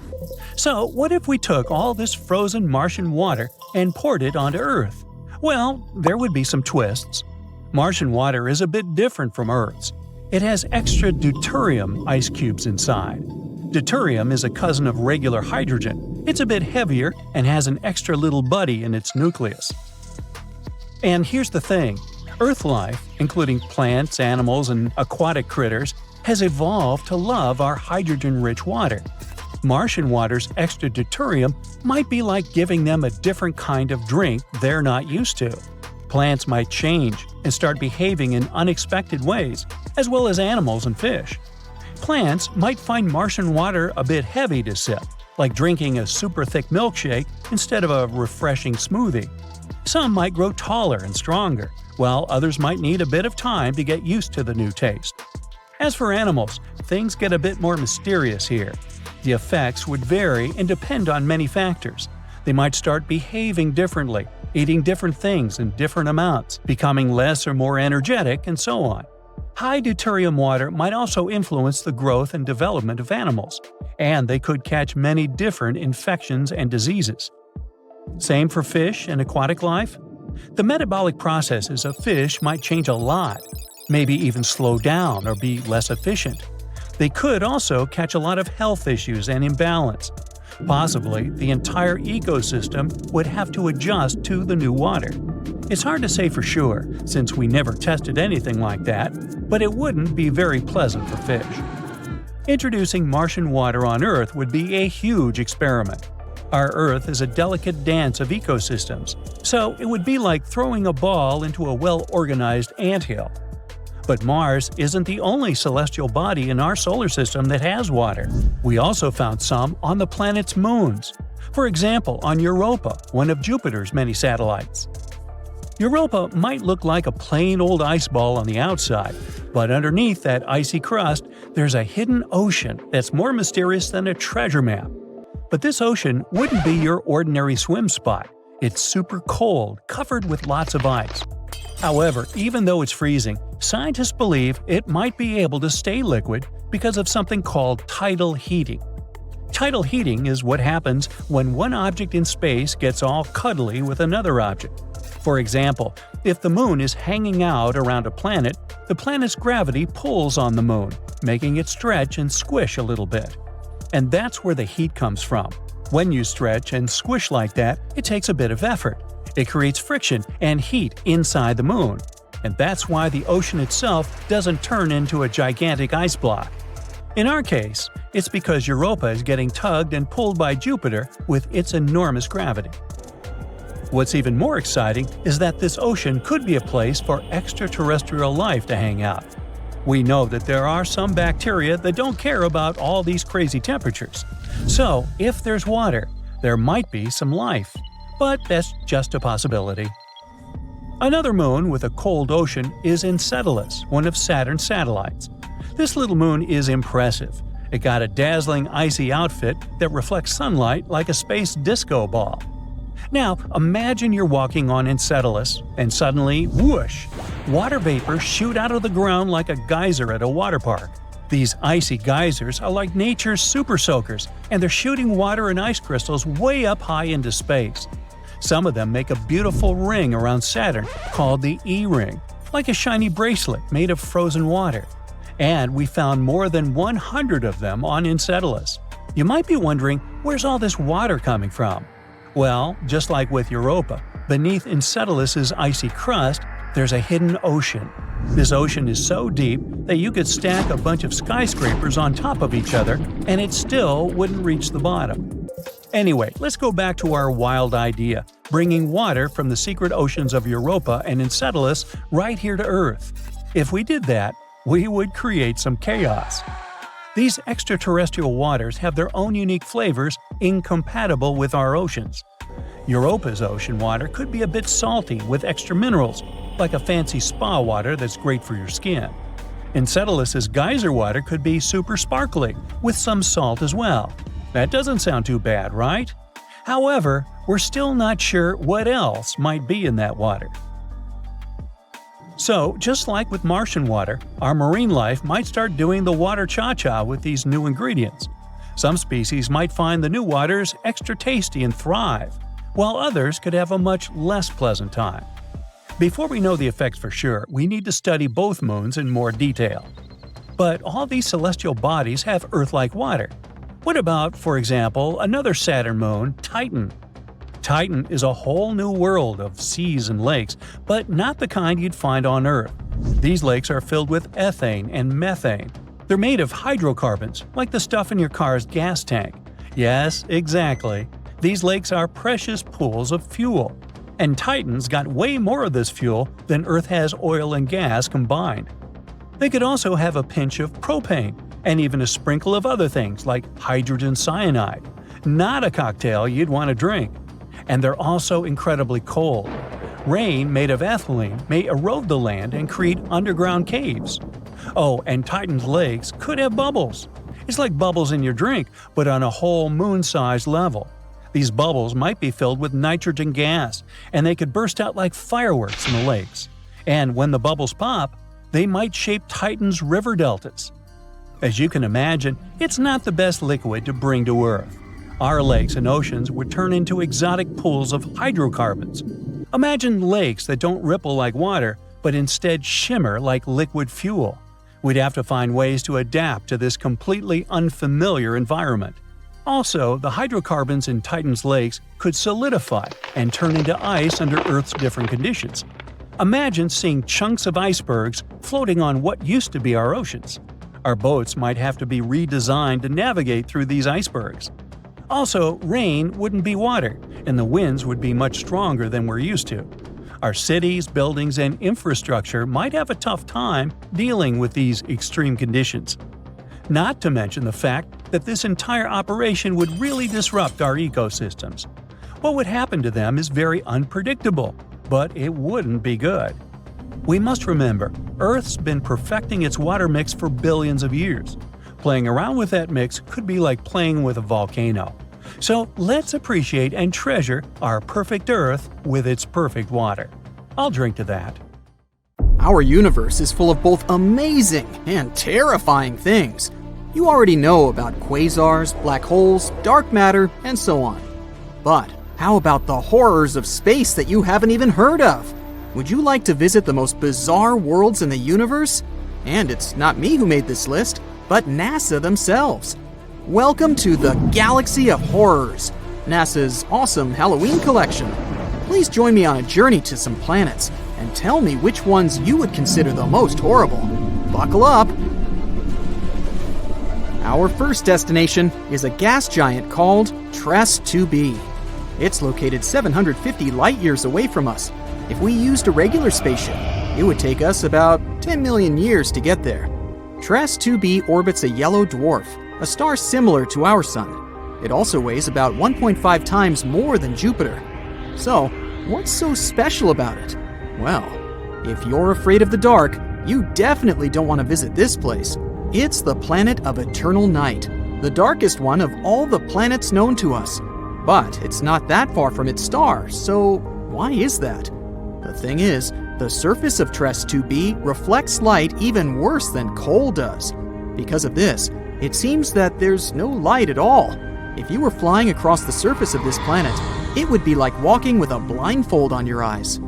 So what if we took all this frozen Martian water and poured it onto Earth? Well, there would be some twists. Martian water is a bit different from Earth's. It has extra deuterium ice cubes inside. Deuterium is a cousin of regular hydrogen. It's a bit heavier and has an extra little buddy in its nucleus. And here's the thing. Earth life, including plants, animals, and aquatic critters, has evolved to love our hydrogen-rich water. Martian water's extra deuterium might be like giving them a different kind of drink they're not used to. Plants might change and start behaving in unexpected ways, as well as animals and fish. Plants might find Martian water a bit heavy to sip, like drinking a super thick milkshake instead of a refreshing smoothie. Some might grow taller and stronger, while others might need a bit of time to get used to the new taste. As for animals, things get a bit more mysterious here. The effects would vary and depend on many factors. They might start behaving differently, eating different things in different amounts, becoming less or more energetic, and so on. High deuterium water might also influence the growth and development of animals, and they could catch many different infections and diseases. Same for fish and aquatic life. The metabolic processes of fish might change a lot, maybe even slow down or be less efficient. They could also catch a lot of health issues and imbalance. Possibly, the entire ecosystem would have to adjust to the new water. It's hard to say for sure, since we never tested anything like that, but it wouldn't be very pleasant for fish. Introducing Martian water on Earth would be a huge experiment. Our Earth is a delicate dance of ecosystems, so it would be like throwing a ball into a well-organized anthill. But Mars isn't the only celestial body in our solar system that has water. We also found some on the planet's moons. For example, on Europa, one of Jupiter's many satellites. Europa might look like a plain old ice ball on the outside, but underneath that icy crust, there's a hidden ocean that's more mysterious than a treasure map. But this ocean wouldn't be your ordinary swim spot. It's super cold, covered with lots of ice. However, even though it's freezing, scientists believe it might be able to stay liquid because of something called tidal heating. Tidal heating is what happens when one object in space gets all cuddly with another object. For example, if the moon is hanging out around a planet, the planet's gravity pulls on the moon, making it stretch and squish a little bit. And that's where the heat comes from. When you stretch and squish like that, it takes a bit of effort. It creates friction and heat inside the moon. And that's why the ocean itself doesn't turn into a gigantic ice block. In our case, it's because Europa is getting tugged and pulled by Jupiter with its enormous gravity. What's even more exciting is that this ocean could be a place for extraterrestrial life to hang out. We know that there are some bacteria that don't care about all these crazy temperatures. So, if there's water, there might be some life. But that's just a possibility. Another moon with a cold ocean is Enceladus, one of Saturn's satellites. This little moon is impressive. It got a dazzling icy outfit that reflects sunlight like a space disco ball. Now, imagine you're walking on Enceladus, and suddenly, whoosh! Water vapors shoot out of the ground like a geyser at a water park. These icy geysers are like nature's super soakers, and they're shooting water and ice crystals way up high into space. Some of them make a beautiful ring around Saturn called the E-ring, like a shiny bracelet made of frozen water. And we found more than 100 of them on Enceladus. You might be wondering, where's all this water coming from? Well, just like with Europa, beneath Enceladus's icy crust, there's a hidden ocean. This ocean is so deep that you could stack a bunch of skyscrapers on top of each other and it still wouldn't reach the bottom. Anyway, let's go back to our wild idea, bringing water from the secret oceans of Europa and Enceladus right here to Earth. If we did that, we would create some chaos. These extraterrestrial waters have their own unique flavors incompatible with our oceans. Europa's ocean water could be a bit salty with extra minerals, like a fancy spa water that's great for your skin. Enceladus's geyser water could be super sparkly, with some salt as well. That doesn't sound too bad, right? However, we're still not sure what else might be in that water. So, just like with Martian water, our marine life might start doing the water cha-cha with these new ingredients. Some species might find the new waters extra tasty and thrive, while others could have a much less pleasant time. Before we know the effects for sure, we need to study both moons in more detail. But all these celestial bodies have Earth-like water. What about, for example, another Saturn moon, Titan? Titan is a whole new world of seas and lakes, but not the kind you'd find on Earth. These lakes are filled with ethane and methane. They're made of hydrocarbons, like the stuff in your car's gas tank. Yes, exactly. These lakes are precious pools of fuel. And Titan's got way more of this fuel than Earth has oil and gas combined. They could also have a pinch of propane, and even a sprinkle of other things like hydrogen cyanide. Not a cocktail you'd want to drink. And they're also incredibly cold. Rain made of ethylene may erode the land and create underground caves. Oh, and Titan's lakes could have bubbles. It's like bubbles in your drink, but on a whole moon-sized level. These bubbles might be filled with nitrogen gas, and they could burst out like fireworks in the lakes. And when the bubbles pop, they might shape Titan's river deltas. As you can imagine, it's not the best liquid to bring to Earth. Our lakes and oceans would turn into exotic pools of hydrocarbons. Imagine lakes that don't ripple like water, but instead shimmer like liquid fuel. We'd have to find ways to adapt to this completely unfamiliar environment. Also, the hydrocarbons in Titan's lakes could solidify and turn into ice under Earth's different conditions. Imagine seeing chunks of icebergs floating on what used to be our oceans. Our boats might have to be redesigned to navigate through these icebergs. Also, rain wouldn't be water, and the winds would be much stronger than we're used to. Our cities, buildings, and infrastructure might have a tough time dealing with these extreme conditions. Not to mention the fact that this entire operation would really disrupt our ecosystems. What would happen to them is very unpredictable, but it wouldn't be good. We must remember, Earth's been perfecting its water mix for billions of years. Playing around with that mix could be like playing with a volcano. So let's appreciate and treasure our perfect Earth with its perfect water. I'll drink to that. Our universe is full of both amazing and terrifying things. You already know about quasars, black holes, dark matter, and so on. But how about the horrors of space that you haven't even heard of? Would you like to visit the most bizarre worlds in the universe? And it's not me who made this list, but NASA themselves. Welcome to the Galaxy of Horrors, NASA's awesome Halloween collection. Please join me on a journey to some planets and tell me which ones you would consider the most horrible. Buckle up! Our first destination is a gas giant called TRES 2b. It's located 750 light-years away from us. If we used a regular spaceship, it would take us about 10 million years to get there. TRES 2b orbits a yellow dwarf, a star similar to our Sun. It also weighs about 1.5 times more than Jupiter. So, what's so special about it? Well, if you're afraid of the dark, you definitely don't want to visit this place. It's the planet of eternal night, the darkest one of all the planets known to us. But it's not that far from its star, so why is that? The thing is, the surface of TRES 2b reflects light even worse than coal does. Because of this, it seems that there's no light at all. If you were flying across the surface of this planet, it would be like walking with a blindfold on your eyes.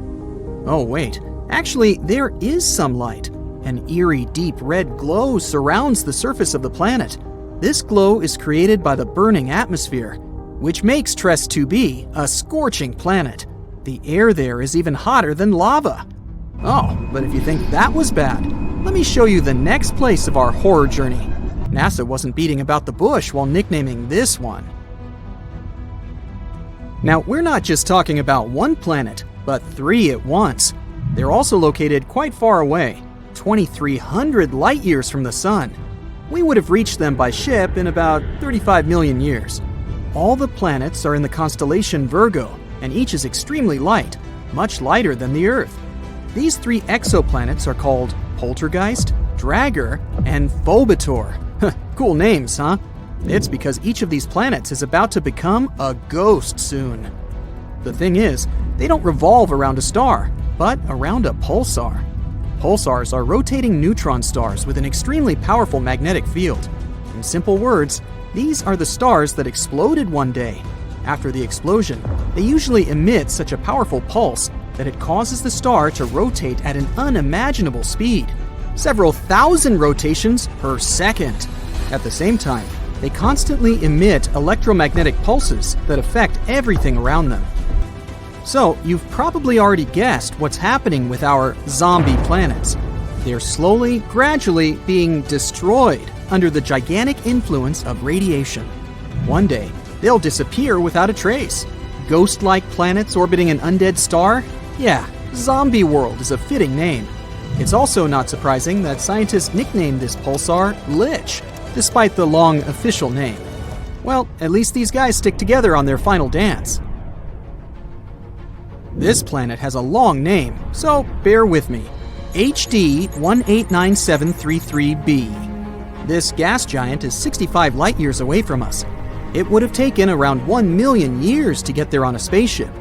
Oh wait, actually there is some light. An eerie deep red glow surrounds the surface of the planet. This glow is created by the burning atmosphere, which makes TRES 2b a scorching planet. The air there is even hotter than lava. Oh, but if you think that was bad, let me show you the next place of our horror journey. NASA wasn't beating about the bush while nicknaming this one. Now, we're not just talking about one planet, but 3 at once. They're also located quite far away, 2,300 light years from the Sun. We would have reached them by ship in about 35 million years. All the planets are in the constellation Virgo, and each is extremely light, much lighter than the Earth. These 3 exoplanets are called Poltergeist, Dragger, and Phobator. Cool names, huh? It's because each of these planets is about to become a ghost soon. The thing is, they don't revolve around a star, but around a pulsar. Pulsars are rotating neutron stars with an extremely powerful magnetic field. In simple words, these are the stars that exploded one day. After the explosion, they usually emit such a powerful pulse that it causes the star to rotate at an unimaginable speed, several thousand rotations per second. At the same time, they constantly emit electromagnetic pulses that affect everything around them. So, you've probably already guessed what's happening with our zombie planets. They're slowly, gradually being destroyed under the gigantic influence of radiation. One day, they'll disappear without a trace. Ghost-like planets orbiting an undead star? Yeah, Zombie World is a fitting name. It's also not surprising that scientists nicknamed this pulsar Lich, despite the long official name. Well, at least these guys stick together on their final dance. This planet has a long name, so bear with me. HD 189733b. This gas giant is 65 light-years away from us. It would have taken around 1 million years to get there on a spaceship.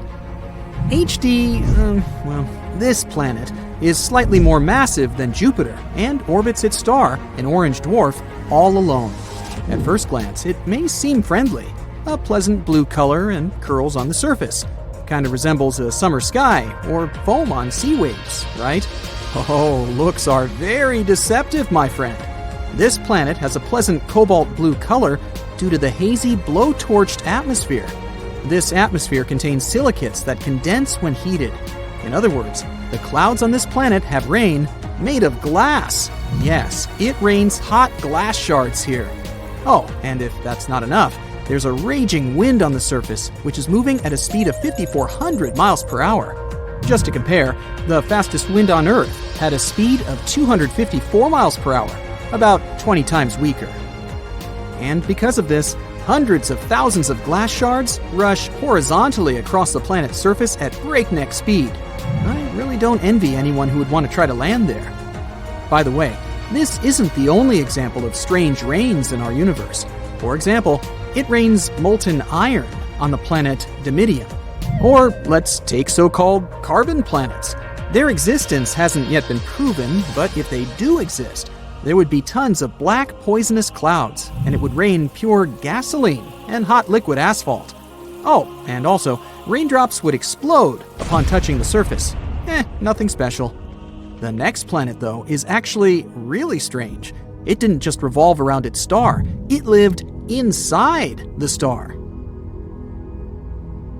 This planet is slightly more massive than Jupiter and orbits its star, an orange dwarf, all alone. At first glance, it may seem friendly. A pleasant blue color and curls on the surface. Kind of resembles a summer sky or foam on sea waves, right? Oh, looks are very deceptive, my friend. This planet has a pleasant cobalt blue color due to the hazy blowtorched atmosphere. This atmosphere contains silicates that condense when heated. In other words, the clouds on this planet have rain made of glass. Yes, it rains hot glass shards here. Oh, and if that's not enough, there's a raging wind on the surface, which is moving at a speed of 5,400 miles per hour. Just to compare, the fastest wind on Earth had a speed of 254 miles per hour, about 20 times weaker. And because of this, hundreds of thousands of glass shards rush horizontally across the planet's surface at breakneck speed. I really don't envy anyone who would want to try to land there. By the way, this isn't the only example of strange rains in our universe. For example, it rains molten iron on the planet Dimidium. Or let's take so-called carbon planets. Their existence hasn't yet been proven, but if they do exist, there would be tons of black poisonous clouds, and it would rain pure gasoline and hot liquid asphalt. Oh, and also, raindrops would explode upon touching the surface. Nothing special. The next planet, though, is actually really strange. It didn't just revolve around its star, it lived inside the star.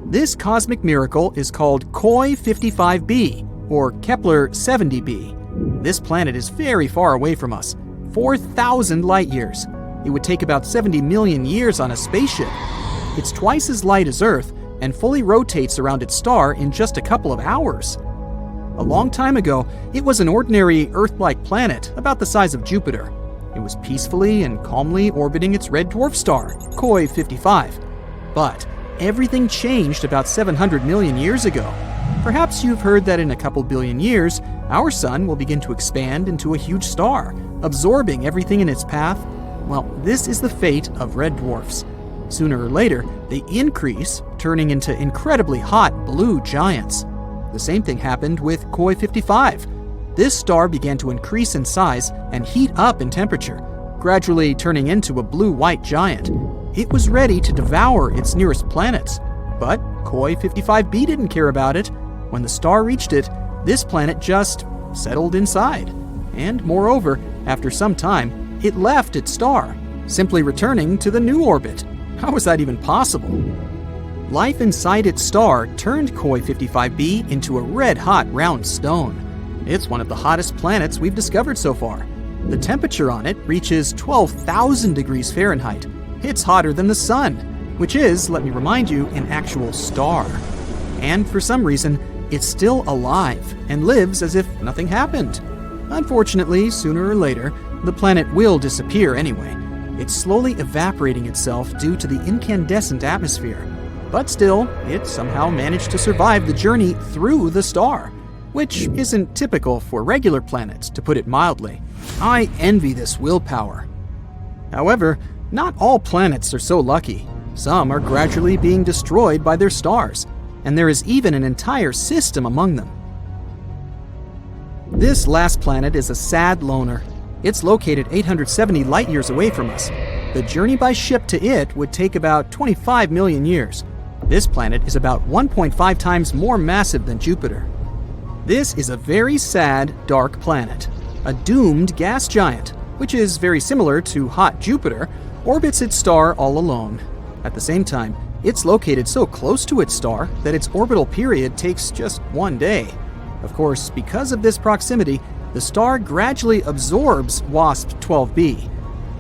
This cosmic miracle is called Koi 55b, or Kepler 70b. This planet is very far away from us, 4,000 light years. It would take about 70 million years on a spaceship. It's twice as light as Earth and fully rotates around its star in just a couple of hours. A long time ago, it was an ordinary Earth-like planet about the size of Jupiter. It was peacefully and calmly orbiting its red dwarf star, Koi 55. But everything changed about 700 million years ago. Perhaps you've heard that in a couple billion years, our sun will begin to expand into a huge star, absorbing everything in its path. Well, this is the fate of red dwarfs. Sooner or later, they increase, turning into incredibly hot blue giants. The same thing happened with Koi 55. This star began to increase in size and heat up in temperature, gradually turning into a blue-white giant. It was ready to devour its nearest planets. But Koi 55b didn't care about it. When the star reached it, this planet just settled inside. And moreover, after some time, it left its star, simply returning to the new orbit. How was that even possible? Life inside its star turned Koi 55b into a red-hot round stone. It's one of the hottest planets we've discovered so far. The temperature on it reaches 12,000 degrees Fahrenheit. It's hotter than the sun, which is, let me remind you, an actual star. And for some reason, it's still alive and lives as if nothing happened. Unfortunately, sooner or later, the planet will disappear anyway. It's slowly evaporating itself due to the incandescent atmosphere. But still, it somehow managed to survive the journey through the star, which isn't typical for regular planets, to put it mildly. I envy this willpower. However, not all planets are so lucky. Some are gradually being destroyed by their stars, and there is even an entire system among them. This last planet is a sad loner. It's located 870 light-years away from us. The journey by ship to it would take about 25 million years. This planet is about 1.5 times more massive than Jupiter. This is a very sad, dark planet. A doomed gas giant, which is very similar to hot Jupiter, orbits its star all alone. At the same time, it's located so close to its star that its orbital period takes just one day. Of course, because of this proximity, the star gradually absorbs WASP-12b.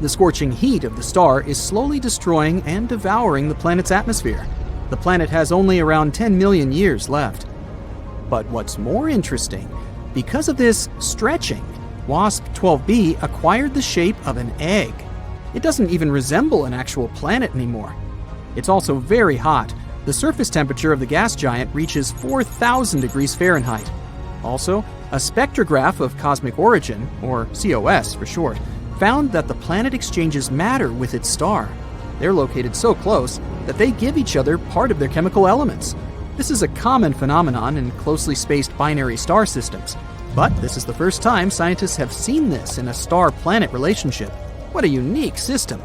The scorching heat of the star is slowly destroying and devouring the planet's atmosphere. The planet has only around 10 million years left. But what's more interesting, because of this stretching, WASP-12b acquired the shape of an egg. It doesn't even resemble an actual planet anymore. It's also very hot. The surface temperature of the gas giant reaches 4,000 degrees Fahrenheit. Also, a spectrograph of cosmic origin, or COS for short, found that the planet exchanges matter with its star. They're located so close that they give each other part of their chemical elements. This is a common phenomenon in closely spaced binary star systems, but this is the first time scientists have seen this in a star-planet relationship. What a unique system.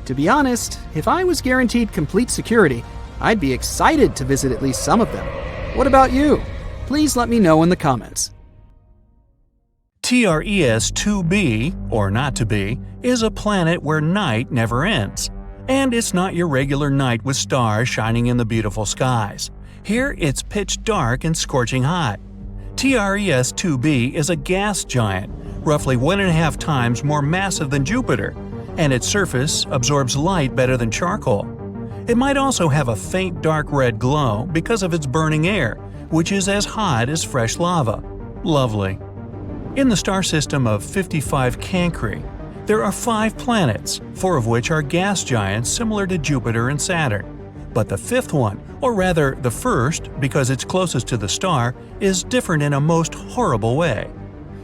To be honest, if I was guaranteed complete security, I'd be excited to visit at least some of them. What about you? Please let me know in the comments. TRES-2b, or not to be, is a planet where night never ends. And it's not your regular night with stars shining in the beautiful skies. Here it's pitch dark and scorching hot. TRES-2b is a gas giant, roughly 1.5 times more massive than Jupiter, and its surface absorbs light better than charcoal. It might also have a faint dark red glow because of its burning air, which is as hot as fresh lava. Lovely. In the star system of 55 Cancri, there are 5 planets, 4 of which are gas giants similar to Jupiter and Saturn. But the 5th one, or rather the first because it's closest to the star, is different in a most horrible way.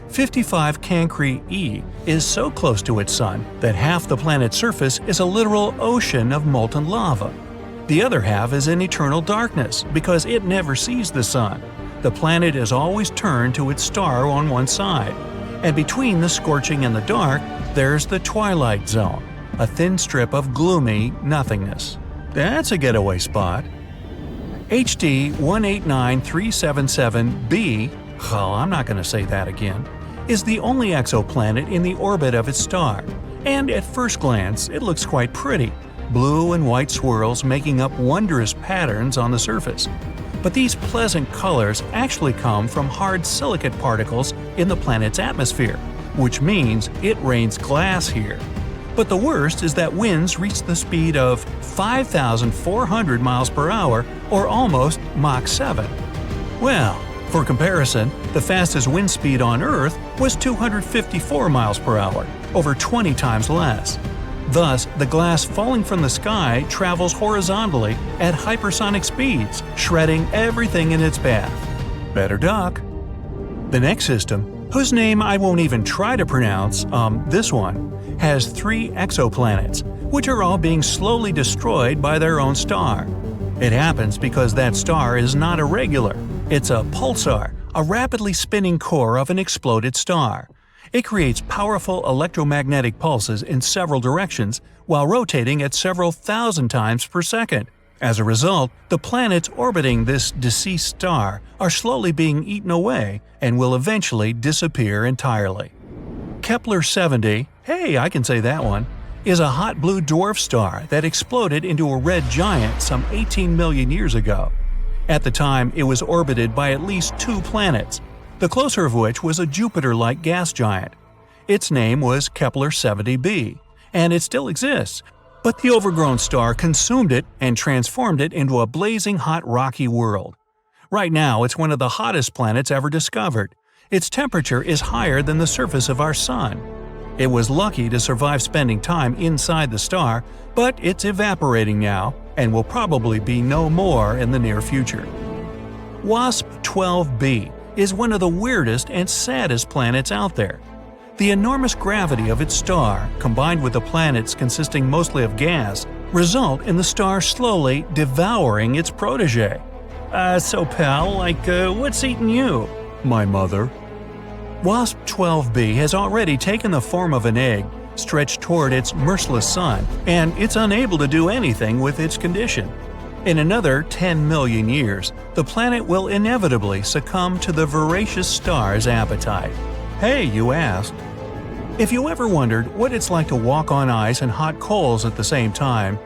55 Cancri e is so close to its sun that half the planet's surface is a literal ocean of molten lava. The other half is in eternal darkness because it never sees the sun. The planet is always turned to its star on one side. And between the scorching and the dark, there's the twilight zone, a thin strip of gloomy nothingness. That's a getaway spot. HD 189377b, well, I'm not going to say that again, is the only exoplanet in the orbit of its star. And at first glance, it looks quite pretty, blue and white swirls making up wondrous patterns on the surface. But these pleasant colors actually come from hard silicate particles in the planet's atmosphere, which means it rains glass here. But the worst is that winds reach the speed of 5,400 miles per hour, or almost Mach 7. Well, for comparison, the fastest wind speed on Earth was 254 miles per hour, over 20 times less. Thus, the glass falling from the sky travels horizontally at hypersonic speeds, shredding everything in its path. Better duck. The next system, whose name I won't even try to pronounce, this one, has 3 exoplanets, which are all being slowly destroyed by their own star. It happens because that star is not a regular. It's a pulsar, a rapidly spinning core of an exploded star. It creates powerful electromagnetic pulses in several directions while rotating at several thousand times per second. As a result, the planets orbiting this deceased star are slowly being eaten away and will eventually disappear entirely. Kepler-70, hey, I can say that one, is a hot blue dwarf star that exploded into a red giant some 18 million years ago. At the time, it was orbited by at least 2 planets, the closer of which was a Jupiter-like gas giant. Its name was Kepler-70b, and it still exists, but the overgrown star consumed it and transformed it into a blazing hot rocky world. Right now, it's one of the hottest planets ever discovered. Its temperature is higher than the surface of our Sun. It was lucky to survive spending time inside the star, but it's evaporating now and will probably be no more in the near future. WASP-12b is one of the weirdest and saddest planets out there. The enormous gravity of its star, combined with the planets consisting mostly of gas, result in the star slowly devouring its protege. So pal, what's eating you? My mother. WASP-12b has already taken the form of an egg, stretched toward its merciless sun, and it's unable to do anything with its condition. In another 10 million years, the planet will inevitably succumb to the voracious star's appetite. Hey, you asked. If you ever wondered what it's like to walk on ice and hot coals at the same time,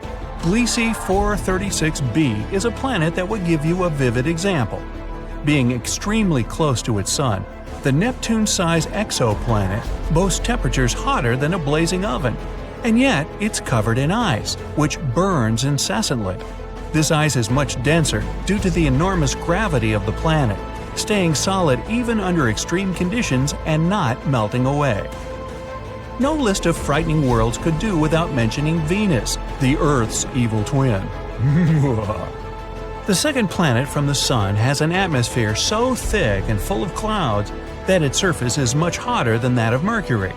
Gliese 436b is a planet that would give you a vivid example. Being extremely close to its sun, the Neptune-sized exoplanet boasts temperatures hotter than a blazing oven, and yet it's covered in ice, which burns incessantly. This ice is much denser due to the enormous gravity of the planet, staying solid even under extreme conditions and not melting away. No list of frightening worlds could do without mentioning Venus, the Earth's evil twin. The second planet from the Sun has an atmosphere so thick and full of clouds that its surface is much hotter than that of Mercury.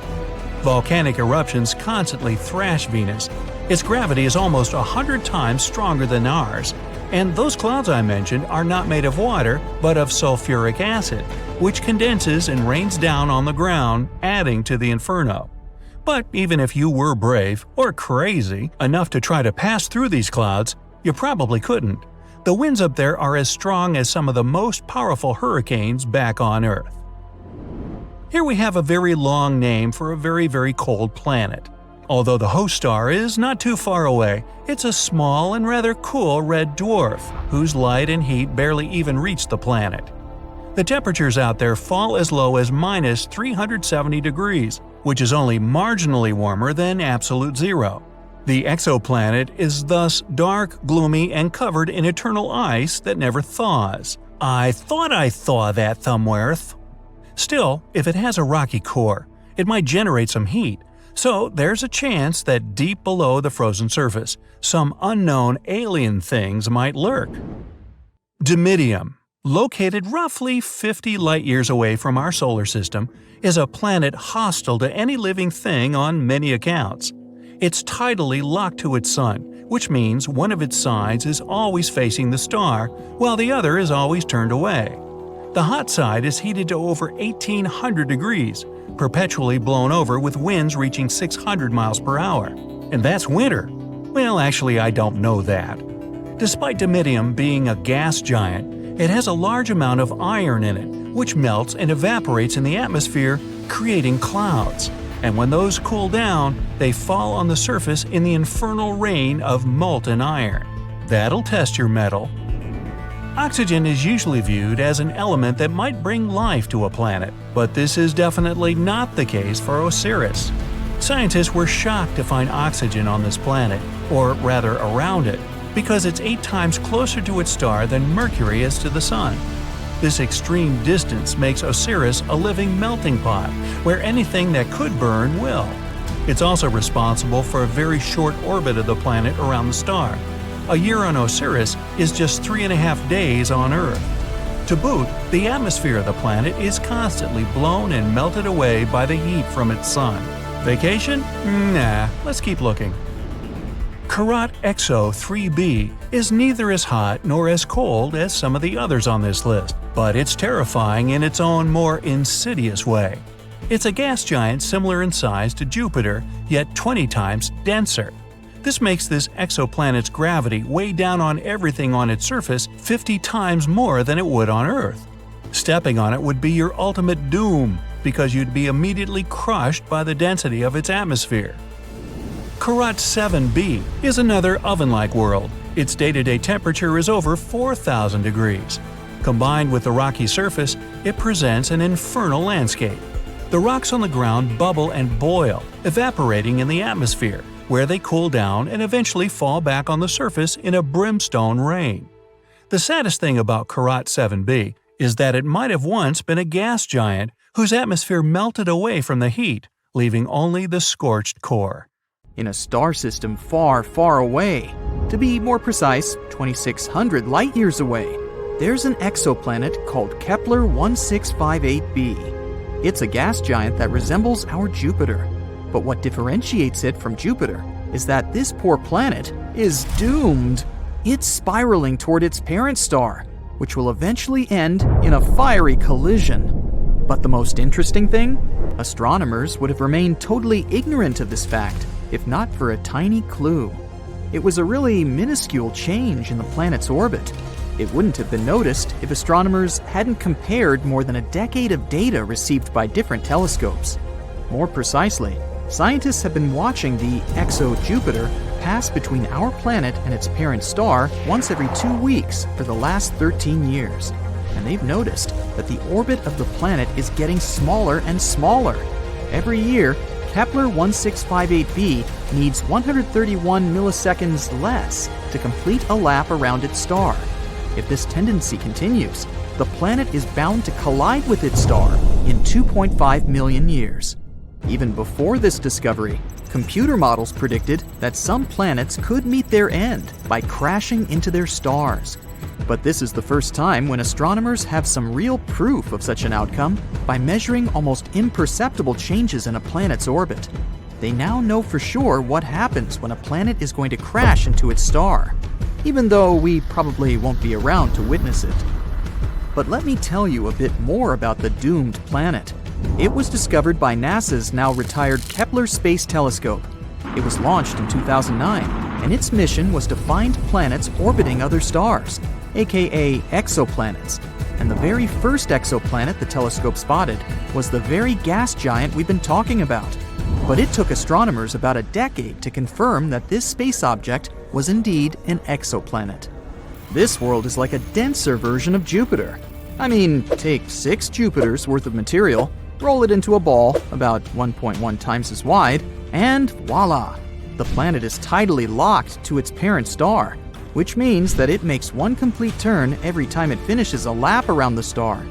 Volcanic eruptions constantly thrash Venus. Its gravity is almost 100 times stronger than ours, and those clouds I mentioned are not made of water but of sulfuric acid, which condenses and rains down on the ground, adding to the inferno. But even if you were brave, or crazy, enough to try to pass through these clouds, you probably couldn't. The winds up there are as strong as some of the most powerful hurricanes back on Earth. Here we have a very long name for a very, very cold planet. Although the host star is not too far away, it's a small and rather cool red dwarf, whose light and heat barely even reach the planet. The temperatures out there fall as low as minus 370 degrees, which is only marginally warmer than absolute zero. The exoplanet is thus dark, gloomy, and covered in eternal ice that never thaws. I thought I thaw that thumbworth. Still, if it has a rocky core, it might generate some heat, so there's a chance that deep below the frozen surface, some unknown alien things might lurk. Dimidium, located roughly 50 light-years away from our solar system, is a planet hostile to any living thing on many accounts. It's tidally locked to its sun, which means one of its sides is always facing the star, while the other is always turned away. The hot side is heated to over 1,800 degrees, perpetually blown over with winds reaching 600 miles per hour. And that's winter. Well, actually, I don't know that. Despite Dimidium being a gas giant, it has a large amount of iron in it, which melts and evaporates in the atmosphere, creating clouds. And when those cool down, they fall on the surface in the infernal rain of molten iron. That'll test your mettle. Oxygen is usually viewed as an element that might bring life to a planet, but this is definitely not the case for Osiris. Scientists were shocked to find oxygen on this planet, or rather around it, because it's 8 times closer to its star than Mercury is to the Sun. This extreme distance makes Osiris a living melting pot, where anything that could burn will. It's also responsible for a very short orbit of the planet around the star. A year on Osiris is just 3.5 days on Earth. To boot, the atmosphere of the planet is constantly blown and melted away by the heat from its sun. Vacation? Nah, let's keep looking. Carrot XO 3b is neither as hot nor as cold as some of the others on this list, but it's terrifying in its own more insidious way. It's a gas giant similar in size to Jupiter, yet 20 times denser. This makes this exoplanet's gravity weigh down on everything on its surface 50 times more than it would on Earth. Stepping on it would be your ultimate doom, because you'd be immediately crushed by the density of its atmosphere. Carrot 7b is another oven-like world. Its day-to-day temperature is over 4,000 degrees. Combined with the rocky surface, it presents an infernal landscape. The rocks on the ground bubble and boil, evaporating in the atmosphere, where they cool down and eventually fall back on the surface in a brimstone rain. The saddest thing about Carrot 7b is that it might have once been a gas giant whose atmosphere melted away from the heat, leaving only the scorched core. In a star system far, far away, to be more precise, 2,600 light-years away, there's an exoplanet called Kepler 1658b. It's a gas giant that resembles our Jupiter. But what differentiates it from Jupiter is that this poor planet is doomed. It's spiraling toward its parent star, which will eventually end in a fiery collision. But the most interesting thing? Astronomers would have remained totally ignorant of this fact if not for a tiny clue. It was a really minuscule change in the planet's orbit. It wouldn't have been noticed if astronomers hadn't compared more than a decade of data received by different telescopes. More precisely, scientists have been watching the exo-Jupiter pass between our planet and its parent star once every 2 weeks for the last 13 years. And they've noticed that the orbit of the planet is getting smaller and smaller. Every year, Kepler 1658b needs 131 milliseconds less to complete a lap around its star. If this tendency continues, the planet is bound to collide with its star in 2.5 million years. Even before this discovery, computer models predicted that some planets could meet their end by crashing into their stars. But this is the first time when astronomers have some real proof of such an outcome by measuring almost imperceptible changes in a planet's orbit. They now know for sure what happens when a planet is going to crash into its star, even though we probably won't be around to witness it. But let me tell you a bit more about the doomed planet. It was discovered by NASA's now retired Kepler Space Telescope. It was launched in 2009, and its mission was to find planets orbiting other stars, aka exoplanets. And the very first exoplanet the telescope spotted was the very gas giant we've been talking about. But it took astronomers about a decade to confirm that this space object was indeed an exoplanet. This world is like a denser version of Jupiter. I mean, take 6 Jupiters worth of material, roll it into a ball about 1.1 times as wide, and voila! The planet is tidally locked to its parent star, which means that it makes one complete turn every time it finishes a lap around the star.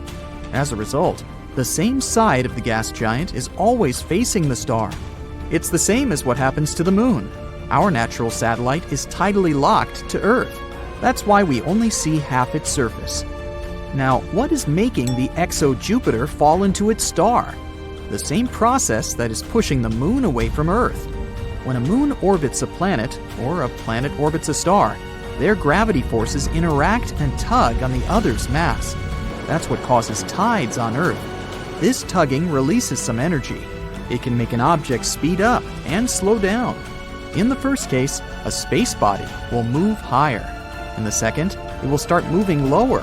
As a result, the same side of the gas giant is always facing the star. It's the same as what happens to the Moon. Our natural satellite is tidally locked to Earth. That's why we only see half its surface. Now, what is making the exo-Jupiter fall into its star? The same process that is pushing the Moon away from Earth. When a moon orbits a planet, or a planet orbits a star, their gravity forces interact and tug on the other's mass. That's what causes tides on Earth. This tugging releases some energy. It can make an object speed up and slow down. In the first case, a space body will move higher. In the second, it will start moving lower.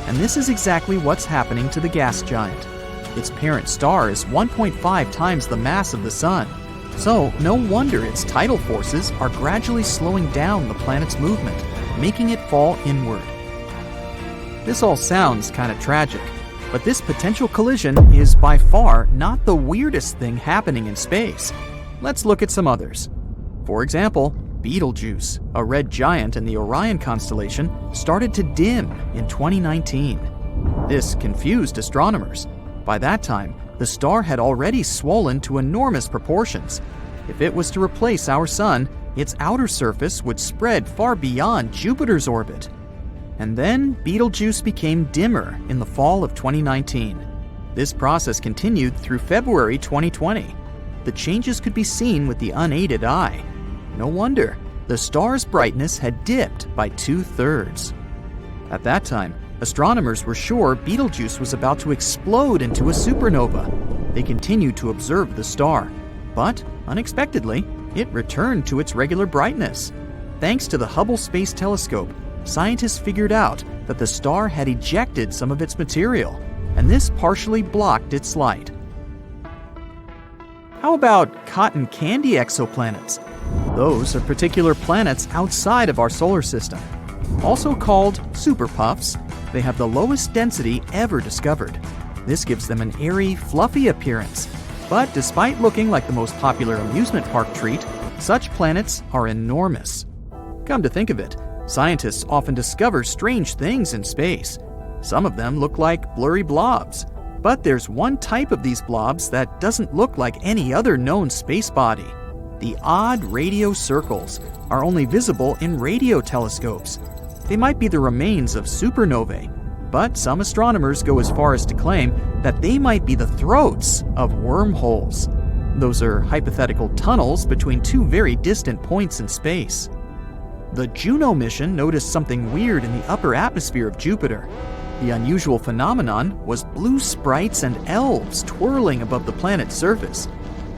And this is exactly what's happening to the gas giant. Its parent star is 1.5 times the mass of the Sun. So, no wonder its tidal forces are gradually slowing down the planet's movement, making it fall inward. This all sounds kind of tragic, but this potential collision is by far not the weirdest thing happening in space. Let's look at some others. For example, Betelgeuse, a red giant in the Orion constellation, started to dim in 2019. This confused astronomers. By that time, the star had already swollen to enormous proportions. If it was to replace our Sun, its outer surface would spread far beyond Jupiter's orbit. And then Betelgeuse became dimmer in the fall of 2019. This process continued through February 2020. The changes could be seen with the unaided eye. No wonder. the star's brightness had dipped by 2/3. At that time, astronomers were sure Betelgeuse was about to explode into a supernova. They continued to observe the star, but unexpectedly, it returned to its regular brightness. Thanks to the Hubble Space Telescope, scientists figured out that the star had ejected some of its material, and this partially blocked its light. How about cotton candy exoplanets? Those are particular planets outside of our solar system. Also called superpuffs, they have the lowest density ever discovered. This gives them an airy, fluffy appearance. But despite looking like the most popular amusement park treat, such planets are enormous. Come to think of it, scientists often discover strange things in space. Some of them look like blurry blobs. But there's one type of these blobs that doesn't look like any other known space body. The odd radio circles are only visible in radio telescopes. They might be the remains of supernovae, but some astronomers go as far as to claim that they might be the throats of wormholes. Those are hypothetical tunnels between two very distant points in space. The Juno mission noticed something weird in the upper atmosphere of Jupiter. The unusual phenomenon was blue sprites and elves twirling above the planet's surface.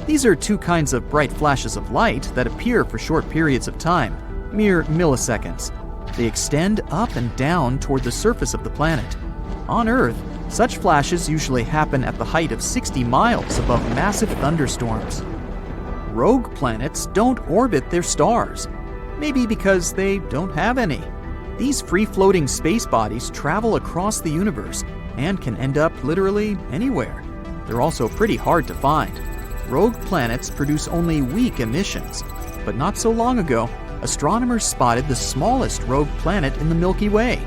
These are two kinds of bright flashes of light that appear for short periods of time, mere milliseconds. They extend up and down toward the surface of the planet. On Earth, such flashes usually happen at the height of 60 miles above massive thunderstorms. Rogue planets don't orbit their stars, maybe because they don't have any. These free-floating space bodies travel across the universe and can end up literally anywhere. They're also pretty hard to find. Rogue planets produce only weak emissions, but not so long ago, astronomers spotted the smallest rogue planet in the Milky Way.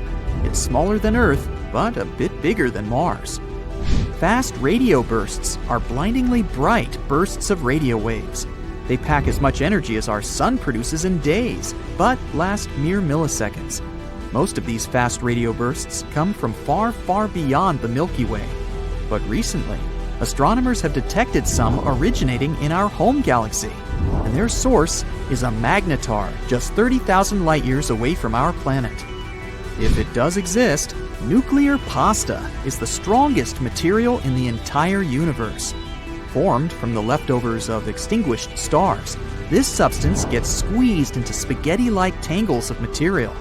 It's smaller than Earth, but a bit bigger than Mars. Fast radio bursts are blindingly bright bursts of radio waves. They pack as much energy as our sun produces in days, but last mere milliseconds. Most of these fast radio bursts come from far, far beyond the Milky Way. But recently, astronomers have detected some originating in our home galaxy, and their source is a magnetar just 30,000 light-years away from our planet. If it does exist, nuclear pasta is the strongest material in the entire universe. Formed from the leftovers of extinguished stars, this substance gets squeezed into spaghetti-like tangles of material.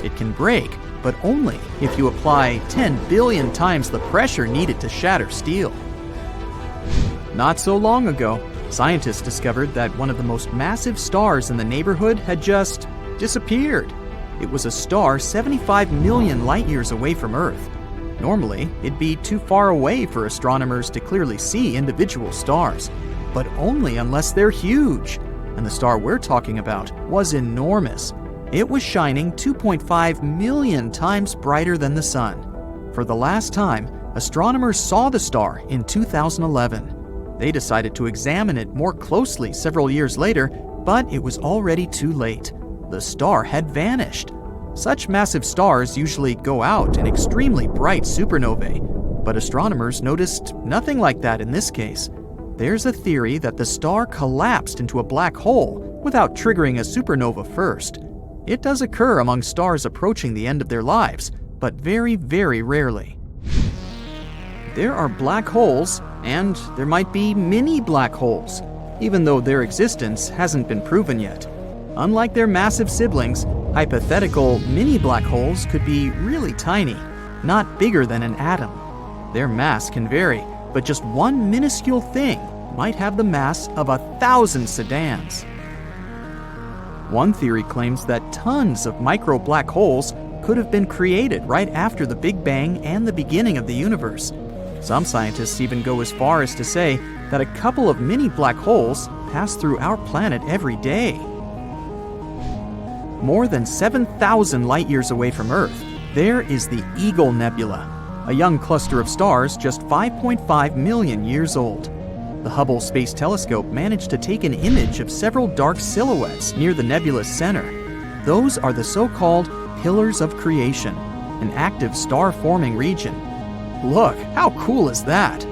It can break, but only if you apply 10 billion times the pressure needed to shatter steel. Not so long ago, scientists discovered that one of the most massive stars in the neighborhood had just disappeared. It was a star 75 million light-years away from Earth. Normally, it'd be too far away for astronomers to clearly see individual stars, but only unless they're huge. And the star we're talking about was enormous. It was shining 2.5 million times brighter than the sun. For the last time, astronomers saw the star in 2011. They decided to examine it more closely several years later, but it was already too late. The star had vanished. Such massive stars usually go out in extremely bright supernovae, but astronomers noticed nothing like that in this case. There's a theory that the star collapsed into a black hole without triggering a supernova first. It does occur among stars approaching the end of their lives, but very, very rarely. There are black holes, and there might be mini black holes, even though their existence hasn't been proven yet. Unlike their massive siblings, hypothetical mini black holes could be really tiny, not bigger than an atom. Their mass can vary, but just one minuscule thing might have the mass of 1,000 sedans. One theory claims that tons of micro black holes could have been created right after the Big Bang and the beginning of the universe. Some scientists even go as far as to say that a couple of mini black holes pass through our planet every day. More than 7,000 light-years away from Earth, there is the Eagle Nebula, a young cluster of stars just 5.5 million years old. The Hubble Space Telescope managed to take an image of several dark silhouettes near the nebula's center. Those are the so-called pillars of creation, an active star-forming region. Look, how cool is that?